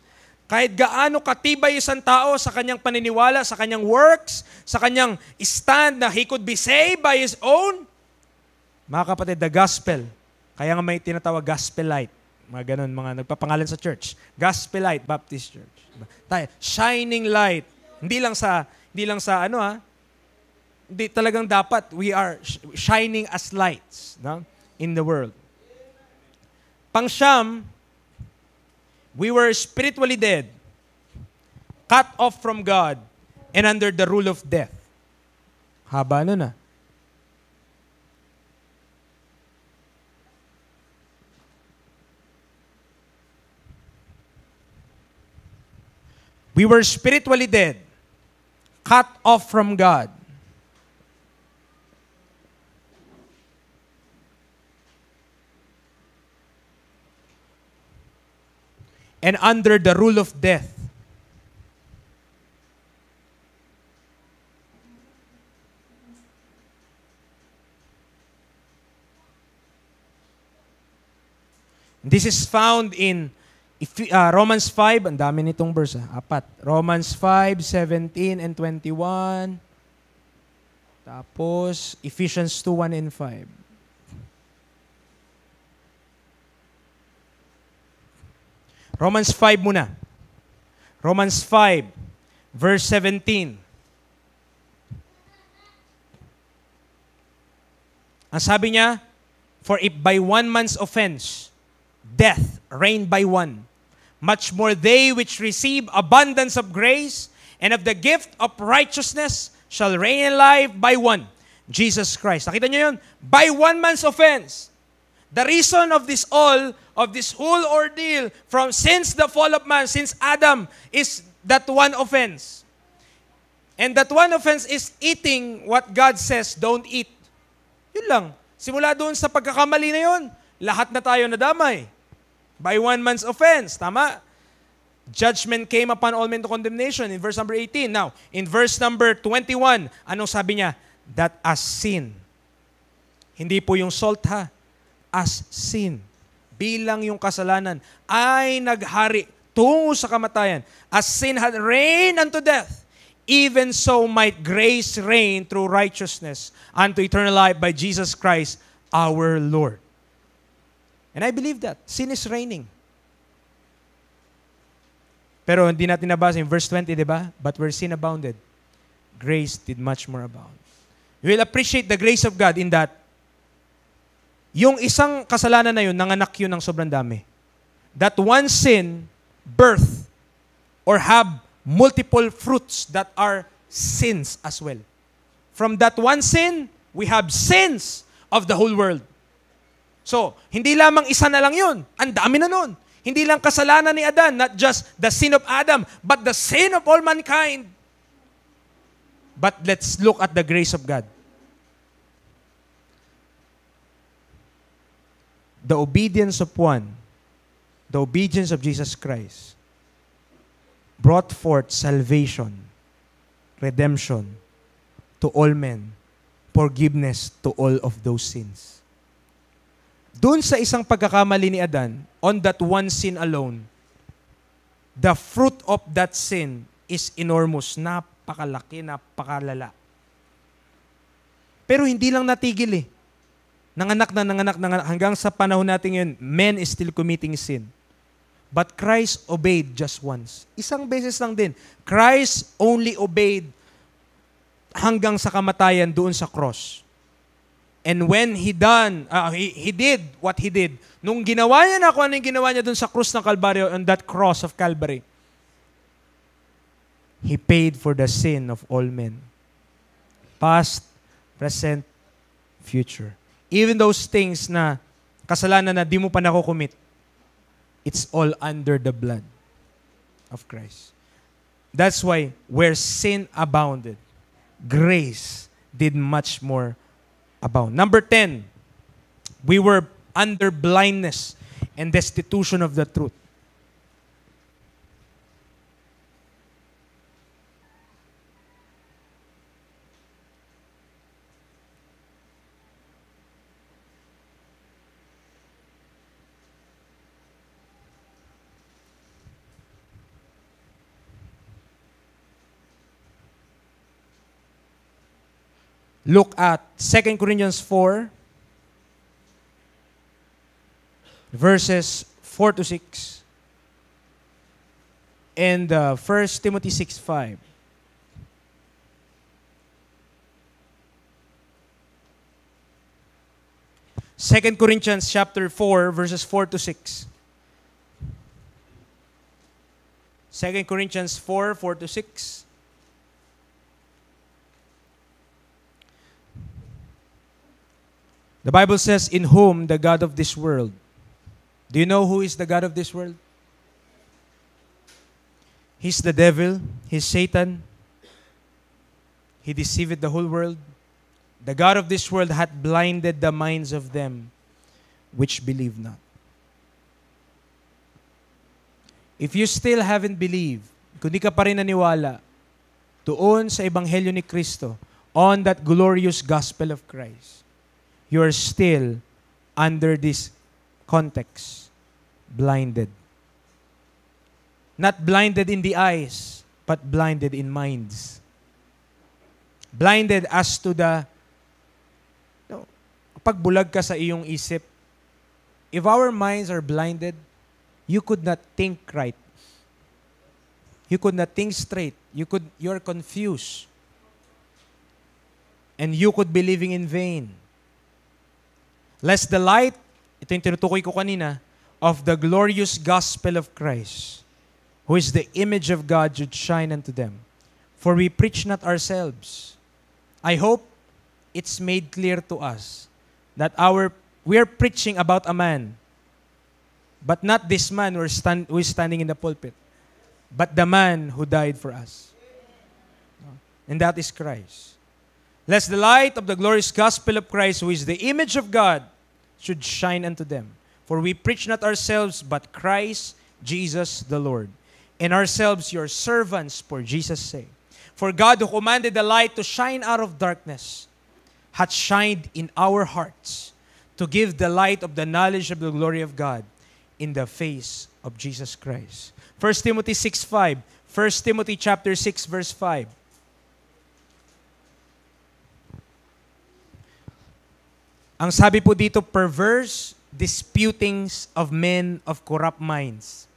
Kahit gaano katibay isang tao sa kanyang paniniwala, sa kanyang works, sa kanyang stand na he could be saved by his own, mga kapatid, the gospel. Kaya nga may tinatawag gospel light. Mga ganun, mga nagpapangalan sa church. Gospel Light Baptist Church. Tayo, shining light. Hindi lang sa hindi talagang dapat we are shining as lights, no? In the world. Pangsyam, we were spiritually dead, cut off from God, and under the rule of death. Haba nun ah. We were spiritually dead, cut off from God. And under the rule of death. This is found in Romans 5, ang dami nitong verse, 4. Romans 5, 17 and 21. Tapos, Ephesians 2, 1 and 5. Romans 5 muna. Romans 5, verse 17. Ang sabi niya, for if by one man's offense, death reigned by one, much more they which receive abundance of grace and of the gift of righteousness shall reign in life by one, Jesus Christ. Nakita niyo yun? By one man's offense. The reason of this whole ordeal from since the fall of man, since Adam, is that one offense. And that one offense is eating what God says, don't eat. Yun lang. Simula doon sa pagkakamali na yun, lahat na tayo nadamay. By one man's offense. Tama? Judgment came upon all men to condemnation in verse number 18. Now, in verse number 21, anong sabi niya? That as sin. Hindi po yung salt ha. As sin. Bilang yung kasalanan ay naghari tungo sa kamatayan. As sin had reigned unto death, even so might grace reign through righteousness unto eternal life by Jesus Christ our Lord. And I believe that. Sin is reigning. Pero hindi natin nabasa in verse 20, di ba? But where sin abounded, grace did much more abound. You will appreciate the grace of God in that yung isang kasalanan na yun, nanganak yun ng sobrang dami. That one sin birth or have multiple fruits that are sins as well. From that one sin, we have sins of the whole world. So, hindi lamang isa na lang yun. Ang dami na nun. Hindi lang kasalanan ni Adan, not just the sin of Adam, but the sin of all mankind. But let's look at the grace of God. The obedience of one, the obedience of Jesus Christ, brought forth salvation, redemption to all men, forgiveness to all of those sins. Doon sa isang pagkakamali ni Adan, on that one sin alone, the fruit of that sin is enormous, napakalaki, napakalala. Pero hindi lang natigil eh. Nanganak hanggang sa panahon natin ngayon, men is still committing sin. But Christ obeyed just once. Isang beses lang din. Christ only obeyed hanggang sa kamatayan doon sa cross. And when he did what he did, nung ginawa niya na kung ano yung ginawa niya doon sa krus ng Calvario, on that cross of Calvary, he paid for the sin of all men. Past, present, future. Even those things na kasalanan na di mo pa nakukumit, it's all under the blood of Christ. That's why where sin abounded, grace did much more abound. Number 10, we were under blindness and destitution of the truth. Look at 2 Corinthians 4, verses 4 to 6, and 1 Timothy 6:5. Second Corinthians chapter 4, verses 4 to 6. 2 Corinthians 4, 4 to 6. The Bible says, in whom the God of this world. Do you know who is the God of this world? He's the devil. He's Satan. He deceived the whole world. The God of this world hath blinded the minds of them which believe not. If you still haven't believed, kung di ka pa rin naniwala, doon sa Ebanghelyo ni Kristo, on that glorious gospel of Christ, you're still under this context, blinded. Not blinded in the eyes, but blinded in minds. Blinded as to the, kapag bulag ka sa iyong isip, if our minds are blinded, you could not think right. You could not think straight. You're confused. And you could be living in vain. Lest the light, ito yung tinutukoy ko kanina, of the glorious gospel of Christ, who is the image of God, should shine unto them. For we preach not ourselves. I hope it's made clear to us that we are preaching about a man, but not this man who is standing in the pulpit, but the man who died for us. And that is Christ. Lest the light of the glorious gospel of Christ, who is the image of God, should shine unto them. For we preach not ourselves, but Christ Jesus the Lord, and ourselves your servants for Jesus' sake. For God, who commanded the light to shine out of darkness, hath shined in our hearts to give the light of the knowledge of the glory of God in the face of Jesus Christ. 1 Timothy 6:5. 1 Timothy chapter 6 verse 5. Ang sabi po dito, perverse disputings of men of corrupt minds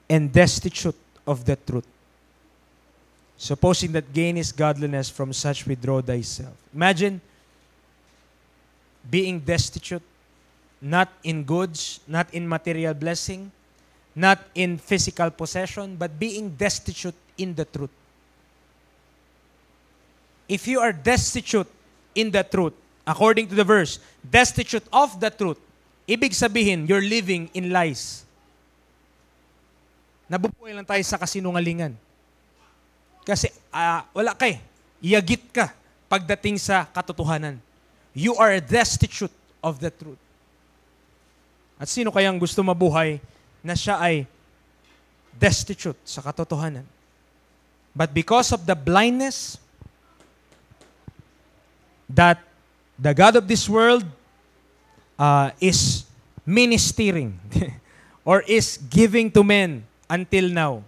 and destitute of the truth, supposing that gain is godliness, from such withdraw thyself. Imagine being destitute, not in goods, not in material blessing, not in physical possession, but being destitute in the truth. If you are destitute in the truth, according to the verse, destitute of the truth, ibig sabihin, you're living in lies. Nabubuhay lang tayo sa kasinungalingan. Kasi wala ka eh. Iyagit ka pagdating sa katotohanan. You are destitute of the truth. At sino kayang gusto mabuhay na siya ay destitute sa katotohanan? But because of the blindness that the God of this world is ministering or is giving to men until now,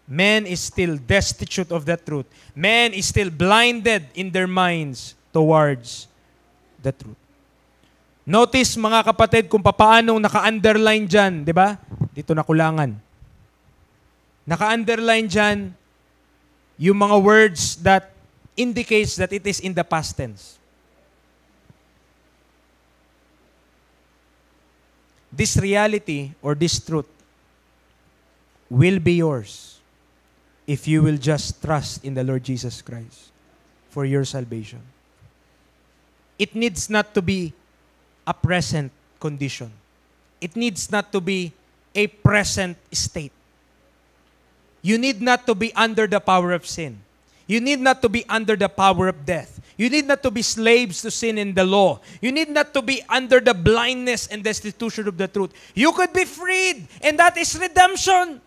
man is still destitute of the truth. Man is still blinded in their minds towards the truth. Notice mga kapatid kung paano naka-underline dyan, di ba? Dito nakulangan. Naka-underline dyan yung mga words that indicates that it is in the past tense. This reality or this truth will be yours if you will just trust in the Lord Jesus Christ for your salvation. It needs not to be a present condition. It needs not to be a present state. You need not to be under the power of sin. You need not to be under the power of death. You need not to be slaves to sin and the law. You need not to be under the blindness and destitution of the truth. You could be freed, and that is redemption.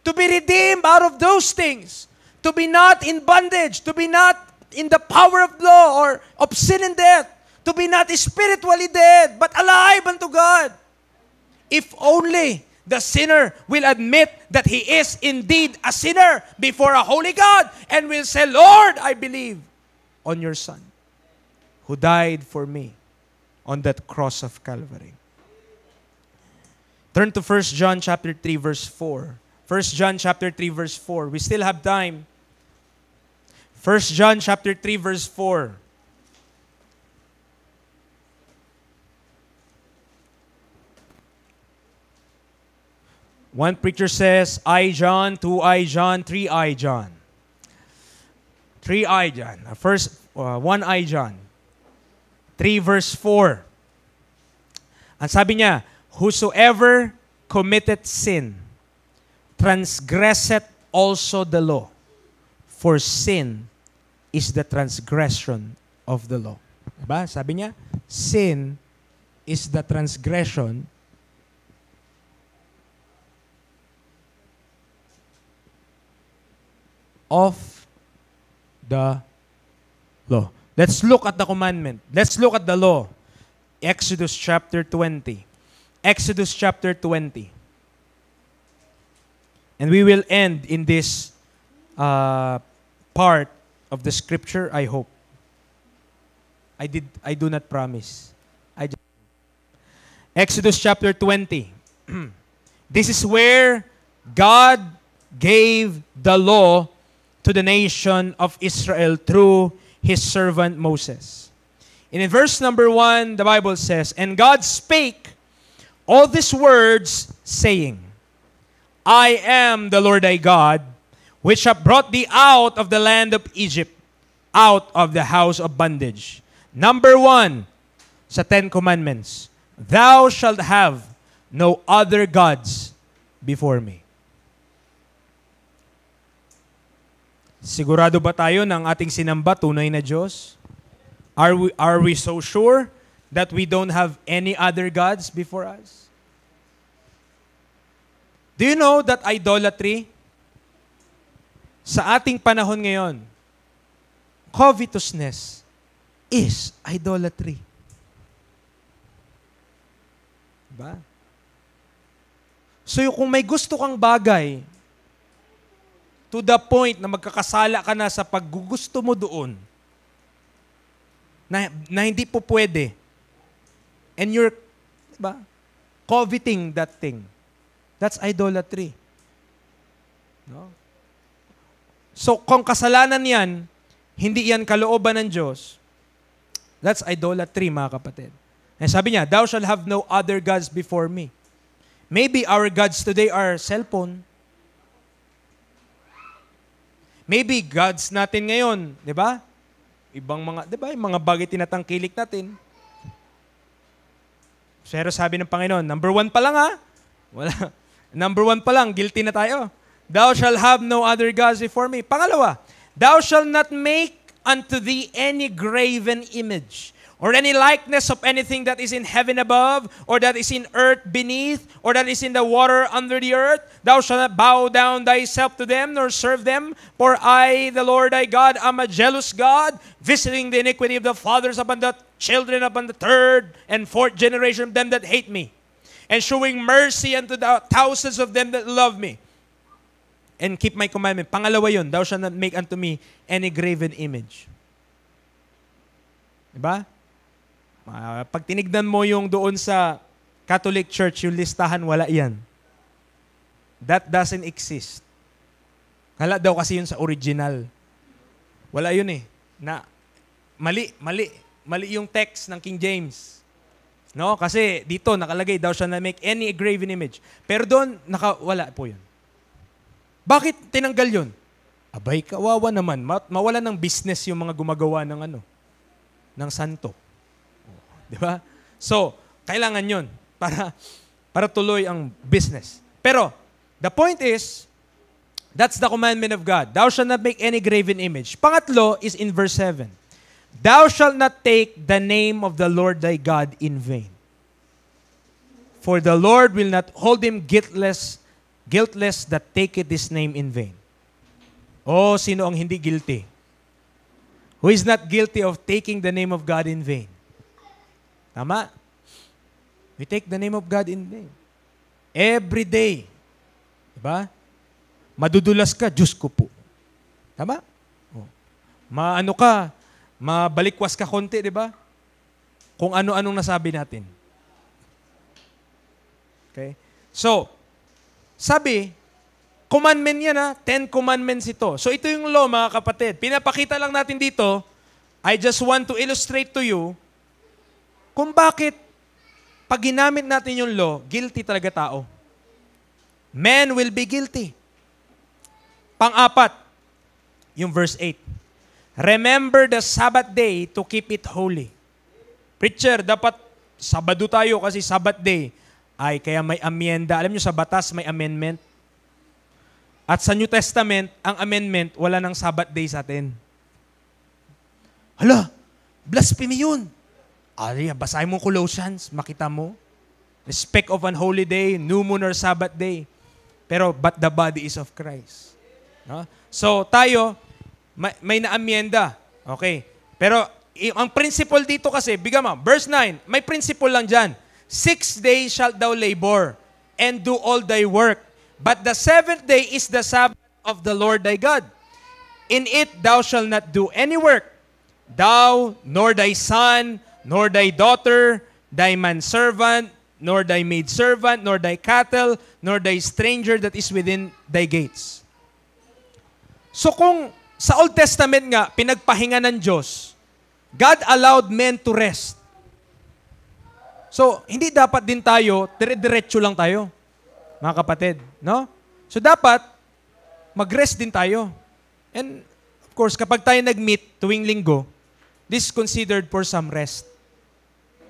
To be redeemed out of those things. To be not in bondage. To be not in the power of law or of sin and death. To be not spiritually dead, but alive unto God. If only the sinner will admit that he is indeed a sinner before a holy God and will say, Lord, I believe on your Son who died for me on that cross of Calvary. Turn to 1 John chapter 3 verse 4. 1 John chapter 3 verse 4. We still have time. 1 John chapter 3 verse 4. One preacher says, I John, 2 I John, 3 I John. 3 I John. First, 1 I John. 3 verse 4. Ang sabi niya, whosoever committeth sin, transgresseth also the law. For sin is the transgression of the law. Diba? Sabi niya, sin is the transgression of the law. Let's look at the commandment. Let's look at the law. Exodus chapter 20. Exodus chapter 20. And we will end in this part of the scripture, I hope. I do not promise. Exodus chapter 20. This is where God gave the law to the nation of Israel through His servant Moses. And in verse number 1, the Bible says, "And God spake all these words, saying, I am the Lord thy God, which have brought thee out of the land of Egypt, out of the house of bondage." Number 1, sa 10 Commandments, "Thou shalt have no other gods before me." Sigurado ba tayo ng ating sinamba tunay na Diyos? Are we so sure that we don't have any other gods before us? Do you know that idolatry, sa ating panahon ngayon, covetousness is idolatry. Diba? So kung may gusto kang bagay, to the point na magkakasala ka na sa paggugusto mo doon, na hindi po pwede, and you're, diba, coveting that thing, that's idolatry. No? So kung kasalanan yan, hindi yan kalooban ng Diyos, that's idolatry, mga kapatid. And sabi niya, "Thou shalt have no other gods before me." Maybe our gods today are cellphone. Maybe gods natin ngayon, di ba? Ibang mga, di ba? Yung mga bagay tinatangkilik natin. Pero sabi ng Panginoon, number 1 pa lang wala. Number 1 pa lang, guilty na tayo. "Thou shalt have no other gods before me." Pangalawa, "Thou shalt not make unto thee any graven image, or any likeness of anything that is in heaven above, or that is in earth beneath, or that is in the water under the earth. Thou shalt not bow down thyself to them, nor serve them. For I, the Lord thy God, am a jealous God, visiting the iniquity of the fathers upon the children, upon the 3rd and 4th generation of them that hate me, and showing mercy unto the thousands of them that love me, and keep my commandment." Pangalawa yun, "Thou shalt not make unto me any graven image." Diba? Pag tinignan mo yung doon sa Catholic Church, yung listahan, wala yan. That doesn't exist. Kala daw kasi yun sa original. Wala yun eh. Mali yung text ng King James. No? Kasi dito nakalagay, "Thou shalt not make any graven image." Pero doon, wala po yun. Bakit tinanggal yun? Abay, kawawa naman. Mawala ng business yung mga gumagawa ng ng santo. Di ba? So, kailangan yun para tuloy ang business. Pero, the point is, that's the commandment of God. "Thou shalt not make any graven image." Pangatlo is in verse 7. "Thou shalt not take the name of the Lord thy God in vain. For the Lord will not hold him guiltless that taketh his name in vain." Oh, sino ang hindi guilty? Who is not guilty of taking the name of God in vain? Tama? We take the name of God in vain. Every day. Diba? Madudulas ka, Diyos ko po. Tama? Oh. Mabalikwas ka konti, diba? Kung ano-anong nasabi natin. Okay? So, sabi, commandment yan 10 commandments ito. So ito yung law, mga kapatid. Pinapakita lang natin dito, I just want to illustrate to you kung bakit pag ginamit natin yung law, guilty talaga tao. Men will be guilty. Pang-apat, yung verse 8. "Remember the Sabbath day to keep it holy." Preacher, dapat Sabado tayo kasi Sabbath day. Ay, kaya may amyenda. Alam nyo, sa batas may amendment. At sa New Testament, ang amendment, wala ng Sabbath day sa atin. Hala, blasphemy yun. Basahin mo Colossians, makita mo. Respect of an holy day, new moon or Sabbath day. Pero, but the body is of Christ. No? So, tayo, may na-amyenda. Okay. Pero, ang principle dito kasi, bigyan mo, verse 9, may principle lang dyan. 6 days shalt thou labor, and do all thy work. But the seventh day is the Sabbath of the Lord thy God. In it thou shalt not do any work, thou, nor thy son, nor thy daughter, thy manservant, nor thy maidservant, nor thy cattle, nor thy stranger that is within thy gates. So kung sa Old Testament nga, pinagpahinga ng Diyos, God allowed men to rest. So, hindi dapat din tayo, dire-diretso lang tayo, mga kapatid. No? So, dapat, mag-rest din tayo. And, of course, kapag tayo nag-meet tuwing linggo, this is considered for some rest.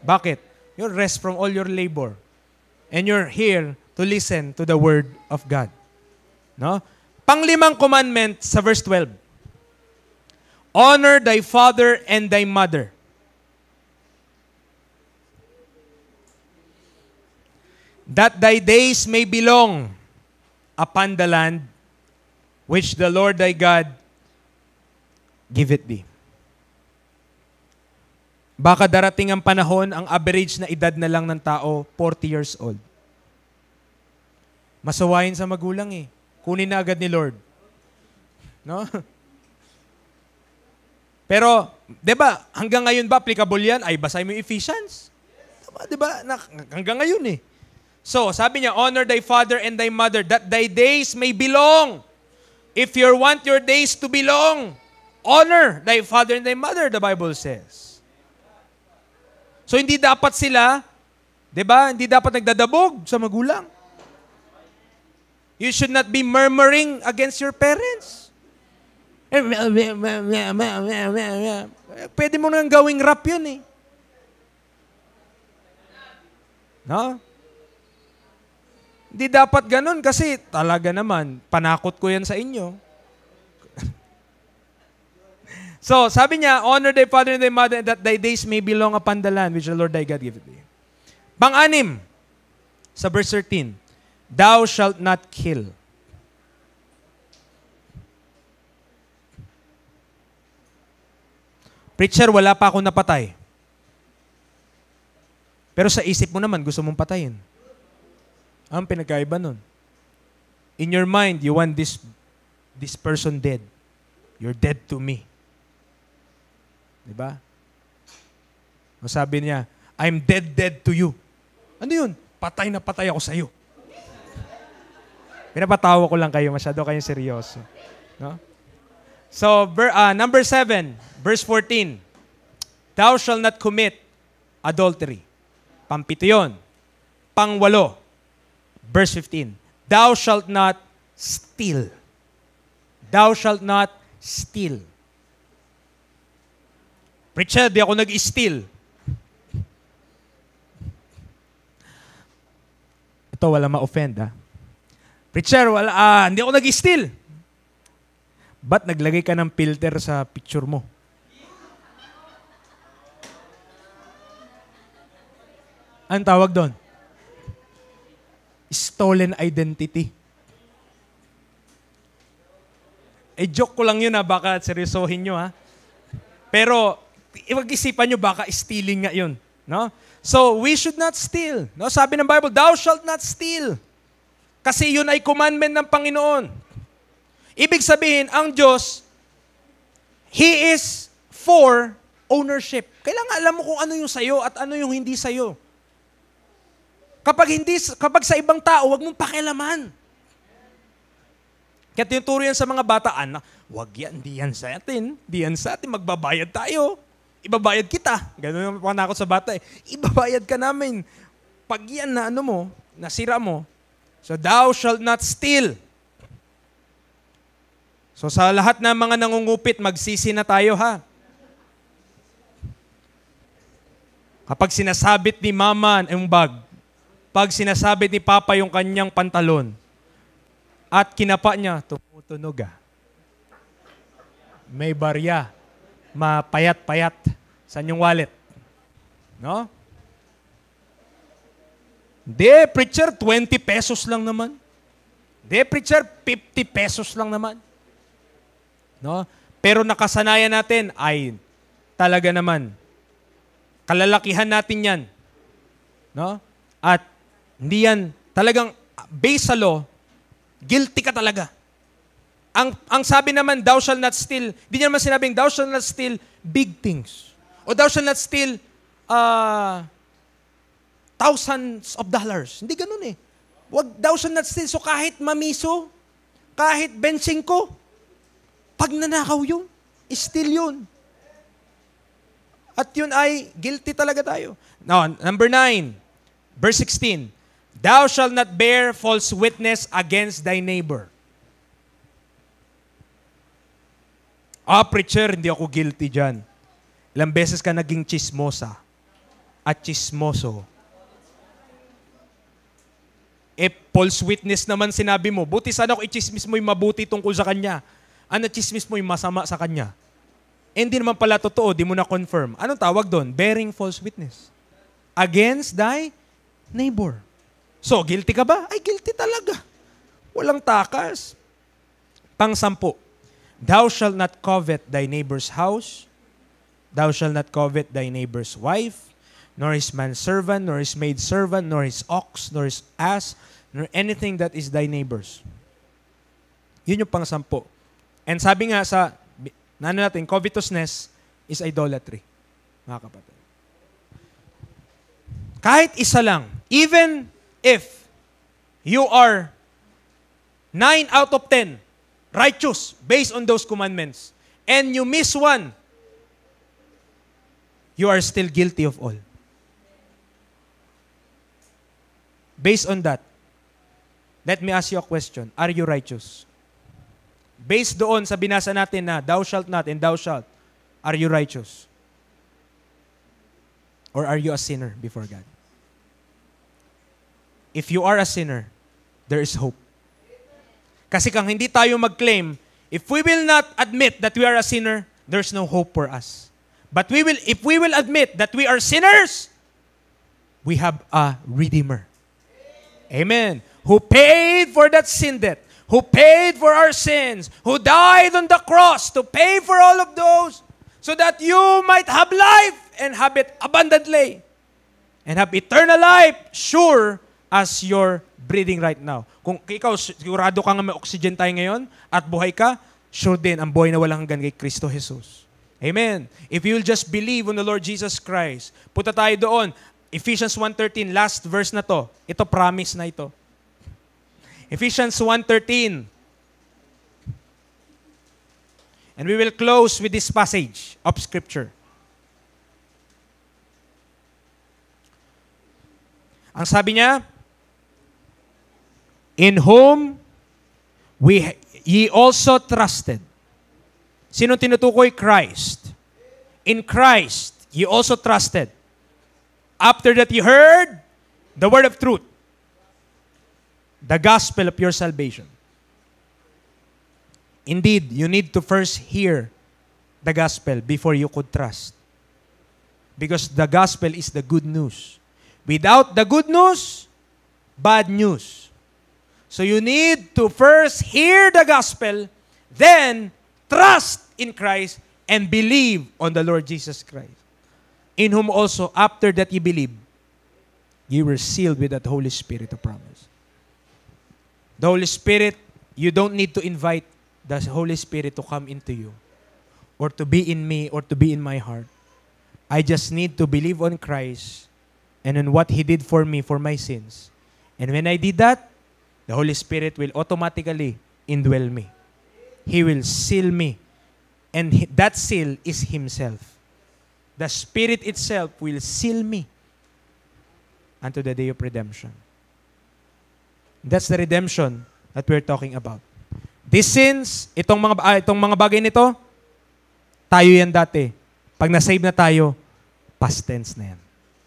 Bakit? You rest from all your labor. And you're here to listen to the Word of God. No? Panglimang commandment sa verse 12. Honor thy father and thy mother. That thy days may be long upon the land which the Lord thy God giveth thee. Baka darating ang panahon, ang average na edad na lang ng tao, 40 years old. Masawayin sa magulang eh. Kunin na agad ni Lord. No? Pero, di ba, hanggang ngayon ba applicable yan? Ay, basahin mo yung Ephesians. Di ba? Hanggang ngayon eh. So, sabi niya, honor thy father and thy mother, that thy days may be long. If you want your days to be long, honor thy father and thy mother, the Bible says. So, hindi dapat sila, di ba, hindi dapat nagdadabog sa magulang. You should not be murmuring against your parents. Pwede mo nang gawing rap yun eh. No? Hindi dapat ganun kasi talaga naman, panakot ko yan sa inyo. So, sabi niya, honor thy father and thy mother that thy days may be long upon the land which the Lord thy God giveth thee. Pang-anim, sa verse 13, thou shalt not kill. Preacher, wala pa akong napatay. Pero sa isip mo naman, gusto mong patayin. Ang pinagkaiba nun. In your mind, you want this person dead. You're dead to me. Diba? O sabi niya, I'm dead to you. Ano yun? Patay na patay ako sa'yo. Pinapatawa ko lang kayo, masyado kayong seryoso. No? So, number 7, verse 14. Thou shalt not commit adultery. Pampito yun. Pang-8, verse 15. Thou shalt not steal. Thou shalt not steal. Preacher, di ako nag-steal. Ito, wala ma-offend, ha? Preacher, hindi ako nag-steal. Ba't naglagay ka ng filter sa picture mo? Anong tawag doon? Stolen identity. Joke ko lang yun, ha? Baka seryosohin nyo, ha? Pero, iwag-isipan nyo, baka stealing nga yun. No? So, we should not steal. No? Sabi ng Bible, thou shalt not steal. Kasi yun ay commandment ng Panginoon. Ibig sabihin, ang Diyos, He is for ownership. Kailangan alam mo kung ano yung sayo at ano yung hindi sayo. Kapag sa ibang tao, huwag mong pakialaman. Kaya tinuturo yan sa mga bata, anak, wag yan, di yan sa atin. Di yan sa atin, magbabayad tayo. Ibabayad kita. Ganun yung panakot sa bata eh. Ibabayad ka namin. Pag yan na ano mo, nasira mo, so thou shalt not steal. So sa lahat ng mga nangungupit, magsisi na tayo ha. Kapag sinasabit ni mama yung bag, pag sinasabit ni papa yung kanyang pantalon, at kinapa niya, tumutunog ah. May barya. Mapayat-payat sa inyong wallet. No? Hindi, preacher, 20 pesos lang naman. Hindi, preacher, 50 pesos lang naman. No? Pero nakasanayan natin ay talaga naman. Kalalakihan natin yan. No? At hindi yan, talagang based sa law, guilty ka talaga. Ang sabi naman, thou shall not steal, hindi niya naman sinabing, thou shall not steal big things. O thou shall not steal thousands of dollars. Hindi ganun eh. Wag, thou shall not steal. So kahit mamiso, kahit benching ko, pag nanakaw yun, steal yun. At yun ay guilty talaga tayo. Now, number 9, verse 16. Thou shalt not bear false witness against thy neighbor. Preacher, hindi ako guilty dyan. Ilang beses ka naging chismosa at chismoso. False witness naman sinabi mo. Buti sana kung i-chismis mo yung mabuti tungkol sa kanya. Ano chismis mo yung masama sa kanya? Hindi naman pala totoo, di mo na-confirm. Anong tawag doon? Bearing false witness. Against thy neighbor. So, guilty ka ba? Ay, guilty talaga. Walang takas. Pang-10. Thou shalt not covet thy neighbor's house. Thou shalt not covet thy neighbor's wife, nor his manservant, nor his maidservant, nor his ox, nor his ass, nor anything that is thy neighbor's. Yun yung pang-10. And sabi nga sa, natin, covetousness is idolatry. Mga kapatid. Kahit isa lang, even if you are 9 out of 10 righteous based on those commandments, and you miss one, you are still guilty of all. Based on that, let me ask you a question. Are you righteous? Based doon sa binasa natin na thou shalt not and thou shalt, are you righteous? Or are you a sinner before God? If you are a sinner, there is hope. Kasi kung hindi tayo mag-claim, if we will not admit that we are a sinner, there's no hope for us. But if we will admit that we are sinners, we have a Redeemer. Amen. Who paid for that sin debt, who paid for our sins, who died on the cross to pay for all of those, so that you might have life and have it abundantly, and have eternal life, sure as you're breathing right now. Kung ikaw, sigurado ka nga may oxygen tayo ngayon at buhay ka, sure din ang buhay na walang hanggan kay Kristo Jesus. Amen. If you'll just believe on the Lord Jesus Christ, punta tayo doon. Ephesians 1:13, last verse na to. Ito, promise na ito. Ephesians 1:13. And we will close with this passage of Scripture. Ang sabi niya, in whom ye also trusted. Sino tinutukoy? Christ. In Christ, ye also trusted. After that ye heard the word of truth, the gospel of your salvation. Indeed, you need to first hear the gospel before you could trust. Because the gospel is the good news. Without the good news, bad news. So you need to first hear the gospel, then trust in Christ and believe on the Lord Jesus Christ. In whom also, after that you believe, you were sealed with that Holy Spirit of promise. The Holy Spirit, you don't need to invite the Holy Spirit to come into you or to be in me or to be in my heart. I just need to believe on Christ and on what He did for me, for my sins. And when I did that, the Holy Spirit will automatically indwell me. He will seal me. And that seal is Himself. The Spirit itself will seal me unto the day of redemption. That's the redemption that we're talking about. These sins, itong mga bagay nito, tayo yan dati. Pag na-save na tayo, past tense na yan.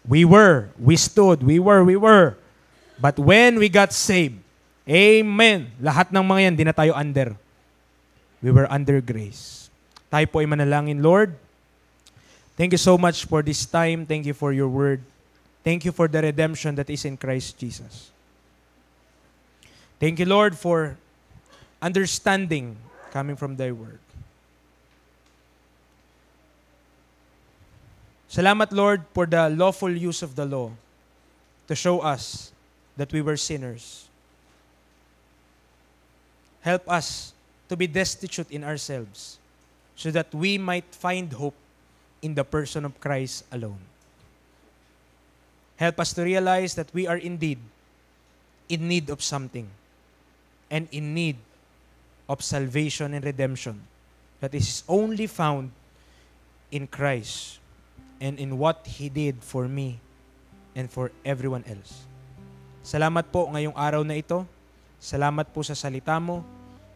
We stood. But when we got saved, amen, lahat ng mga yan, di na tayo under. We were under grace. Tayo po ay manalangin, Lord. Thank you so much for this time. Thank you for your word. Thank you for the redemption that is in Christ Jesus. Thank you, Lord, for understanding coming from thy word. Salamat, Lord, for the lawful use of the law to show us that we were sinners. Help us to be destitute in ourselves so that we might find hope in the person of Christ alone. Help us to realize that we are indeed in need of something and in need of salvation and redemption that is only found in Christ and in what He did for me and for everyone else. Salamat po ngayong araw na ito. Salamat po sa salita mo.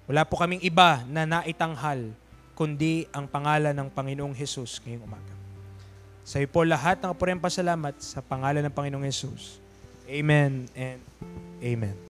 Wala po kaming iba na naitanghal kundi ang pangalan ng Panginoong Hesus ngayong umaga. Sa iyo po lahat ng pasalamat sa pangalan ng Panginoong Hesus. Amen and Amen.